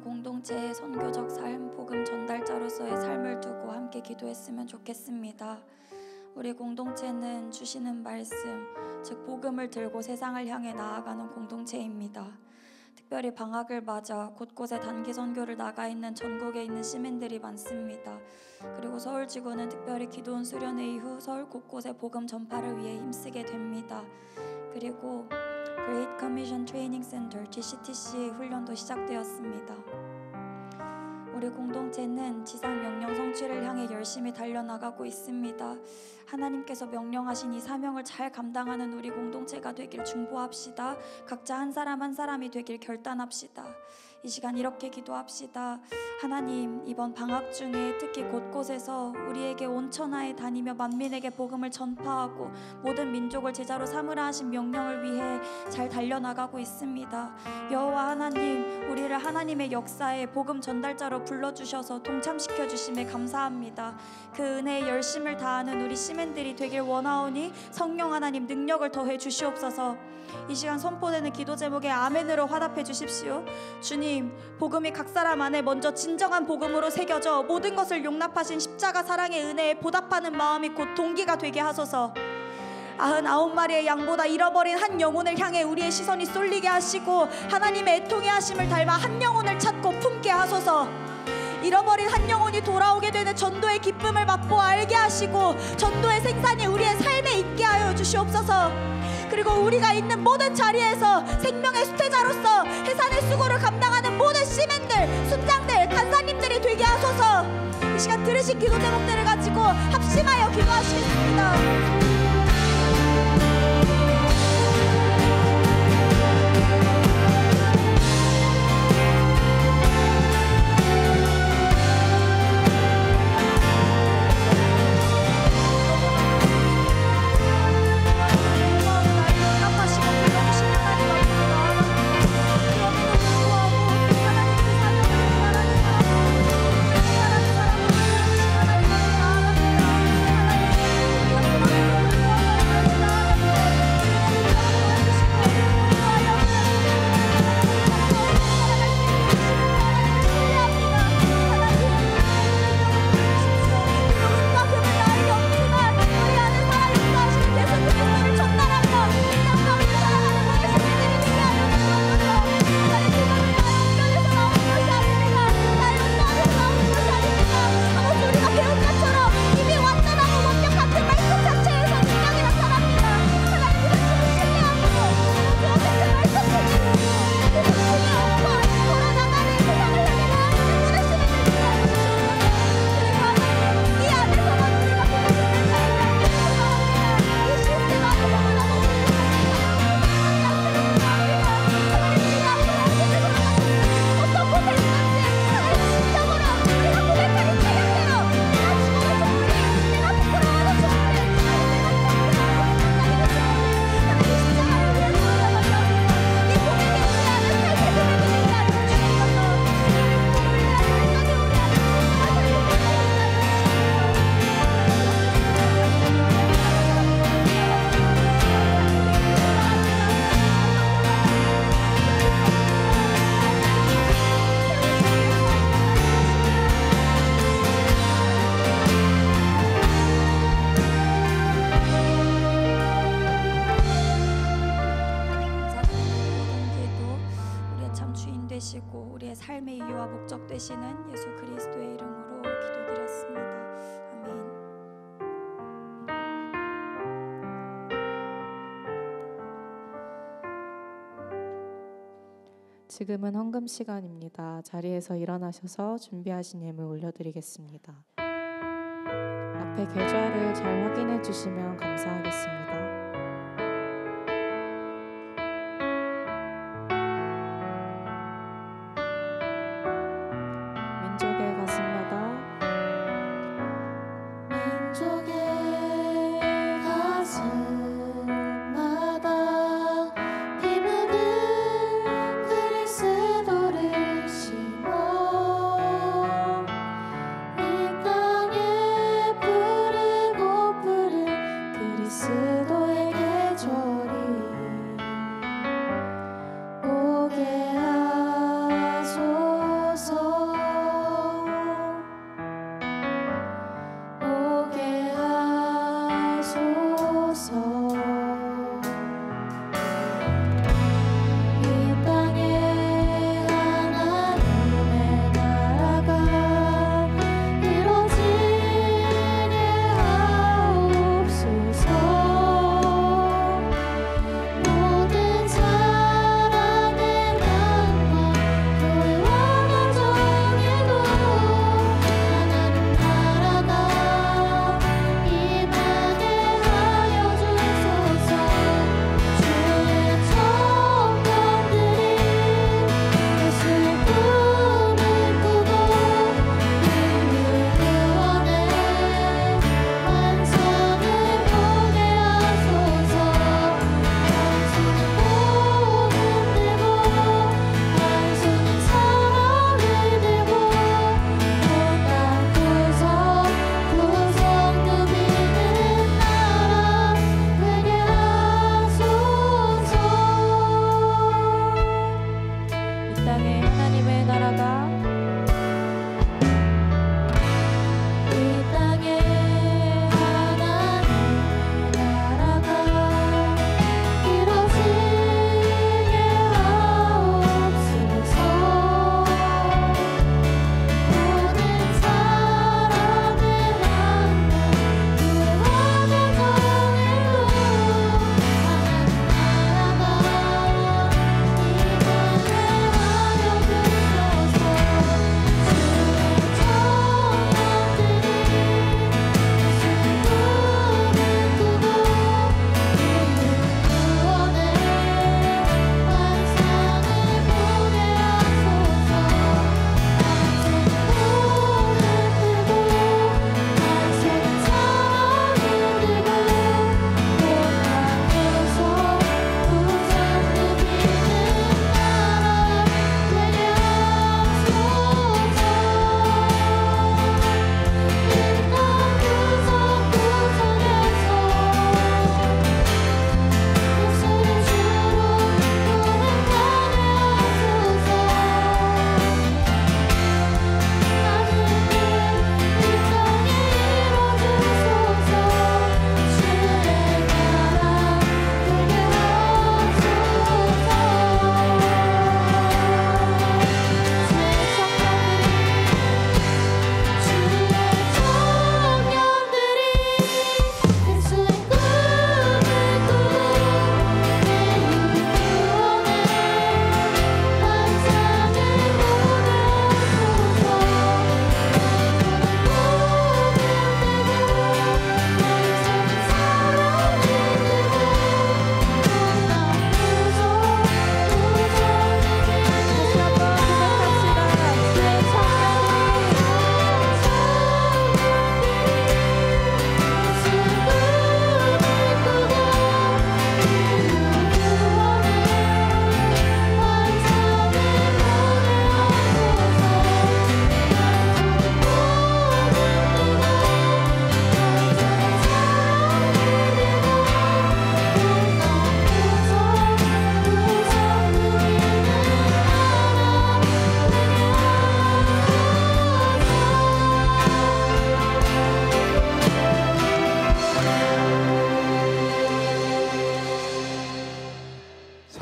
공동체의 선교적 삶, 복음 전달자로서의 삶을 두고 함께 기도했으면 좋겠습니다. 우리 공동체는 주시는 말씀, 즉 복음을 들고 세상을 향해 나아가는 공동체입니다. 특별히 방학을 맞아 곳곳에 단기 선교를 나가 있는 전국에 있는 시민들이 많습니다. 그리고 서울지구는 특별히 기도원 수련회 이후 서울 곳곳에 복음 전파를 위해 힘쓰게 됩니다. 그리고 Great Commission Training Center GCTC 훈련도 시작되었습니다. 우리 공동체는 지상 명령 성취를 향해 열심히 달려나가고 있습니다. 하나님께서 명령하신 이 사명을 잘 감당하는 우리 공동체가 되길 중보합시다. 각자 한 사람 한 사람이 되길 결단합시다. 이 시간 이렇게 기도합시다. 하나님, 이번 방학 중에 특히 곳곳에서 우리에게 온천하에 다니며 만민에게 복음을 전파하고 모든 민족을 제자로 삼으라 하신 명령을 위해 잘 달려나가고 있습니다. 여호와 하나님, 우리를 하나님의 역사에 복음 전달자로 불러주셔서 동참시켜 주심에 감사합니다. 그 은혜에 열심을 다하는 우리 시민들이 되길 원하오니 성령 하나님 능력을 더해 주시옵소서. 이 시간 선포되는 기도 제목에 아멘으로 화답해 주십시오. 주님, 복음이 각 사람 안에 먼저 진정한 복음으로 새겨져 모든 것을 용납하신 십자가 사랑의 은혜에 보답하는 마음이 곧 동기가 되게 하소서. 99마리의 양보다 잃어버린 한 영혼을 향해 우리의 시선이 쏠리게 하시고 하나님의 애통의 하심을 닮아 한 영혼을 찾고 품게 하소서. 잃어버린 한 영혼이 돌아오게 되는 전도의 기쁨을 맛보아 알게 하시고 전도의 생산이 우리의 삶에 있게 하여 주시옵소서. 그리고 우리가 있는 모든 자리에서 생명의 수태자로서 해산의 수고를 감당하는 모든 시민들, 순장들, 간사님들이 되게 하소서. 이 시간 들으신 기도 제목들을 가지고 합심하여 기도하시겠습니다. 되시고 우리의 삶의 이유와 목적 되시는 예수 그리스도의 이름으로 기도드렸습니다. 아멘. 지금은 헌금 시간입니다. 자리에서 일어나셔서 준비하신 예물 올려드리겠습니다. 앞에 계좌를 잘 확인해 주시면 감사하겠습니다. 민족의 가슴마다 피 묻은 그리스도를 심어 이 땅에 부르고 부른 그리스도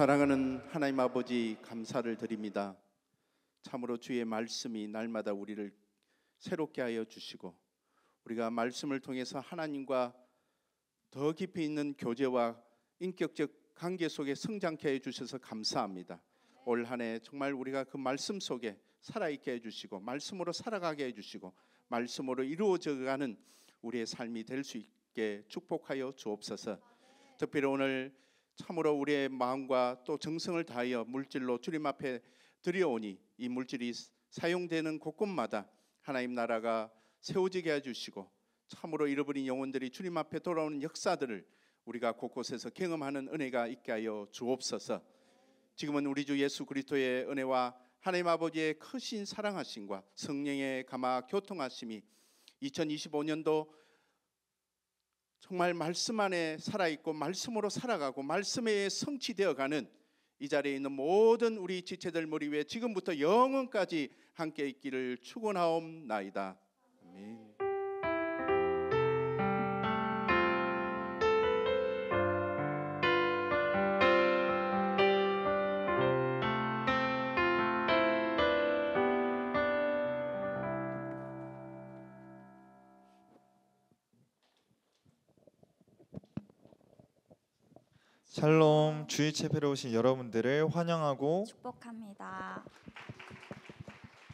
사랑하는 하나님 아버지, 감사를 드립니다. 참으로 주의 말씀이 날마다 우리를 새롭게 하여 주시고 우리가 말씀을 통해서 하나님과 더 깊이 있는 교제와 인격적 관계 속에 성장케 해 주셔서 감사합니다. 올 한 해 정말 우리가 그 말씀 속에 살아있게 해주시고 말씀으로 살아가게 해주시고 말씀으로 이루어져가는 우리의 삶이 될 수 있게 축복하여 주옵소서. 특별히 오늘 참으로 우리의 마음과 또 정성을 다하여 물질로 주님 앞에 드려오니 이 물질이 사용되는 곳곳마다 하나님 나라가 세워지게 해주시고 참으로 잃어버린 영혼들이 주님 앞에 돌아오는 역사들을 우리가 곳곳에서 경험하는 은혜가 있게 하여 주옵소서. 지금은 우리 주 예수 그리스도의 은혜와 하나님 아버지의 크신 사랑하심과 성령의 감화 교통하심이 2025년도 정말 말씀 안에 살아있고 말씀으로 살아가고 말씀에 성취되어가는 이 자리에 있는 모든 우리 지체들 머리 위에 지금부터 영원까지 함께 있기를 축원하옵나이다. 아멘. 샬롬, 주일 집회로 오신 여러분들을 환영하고 축복합니다.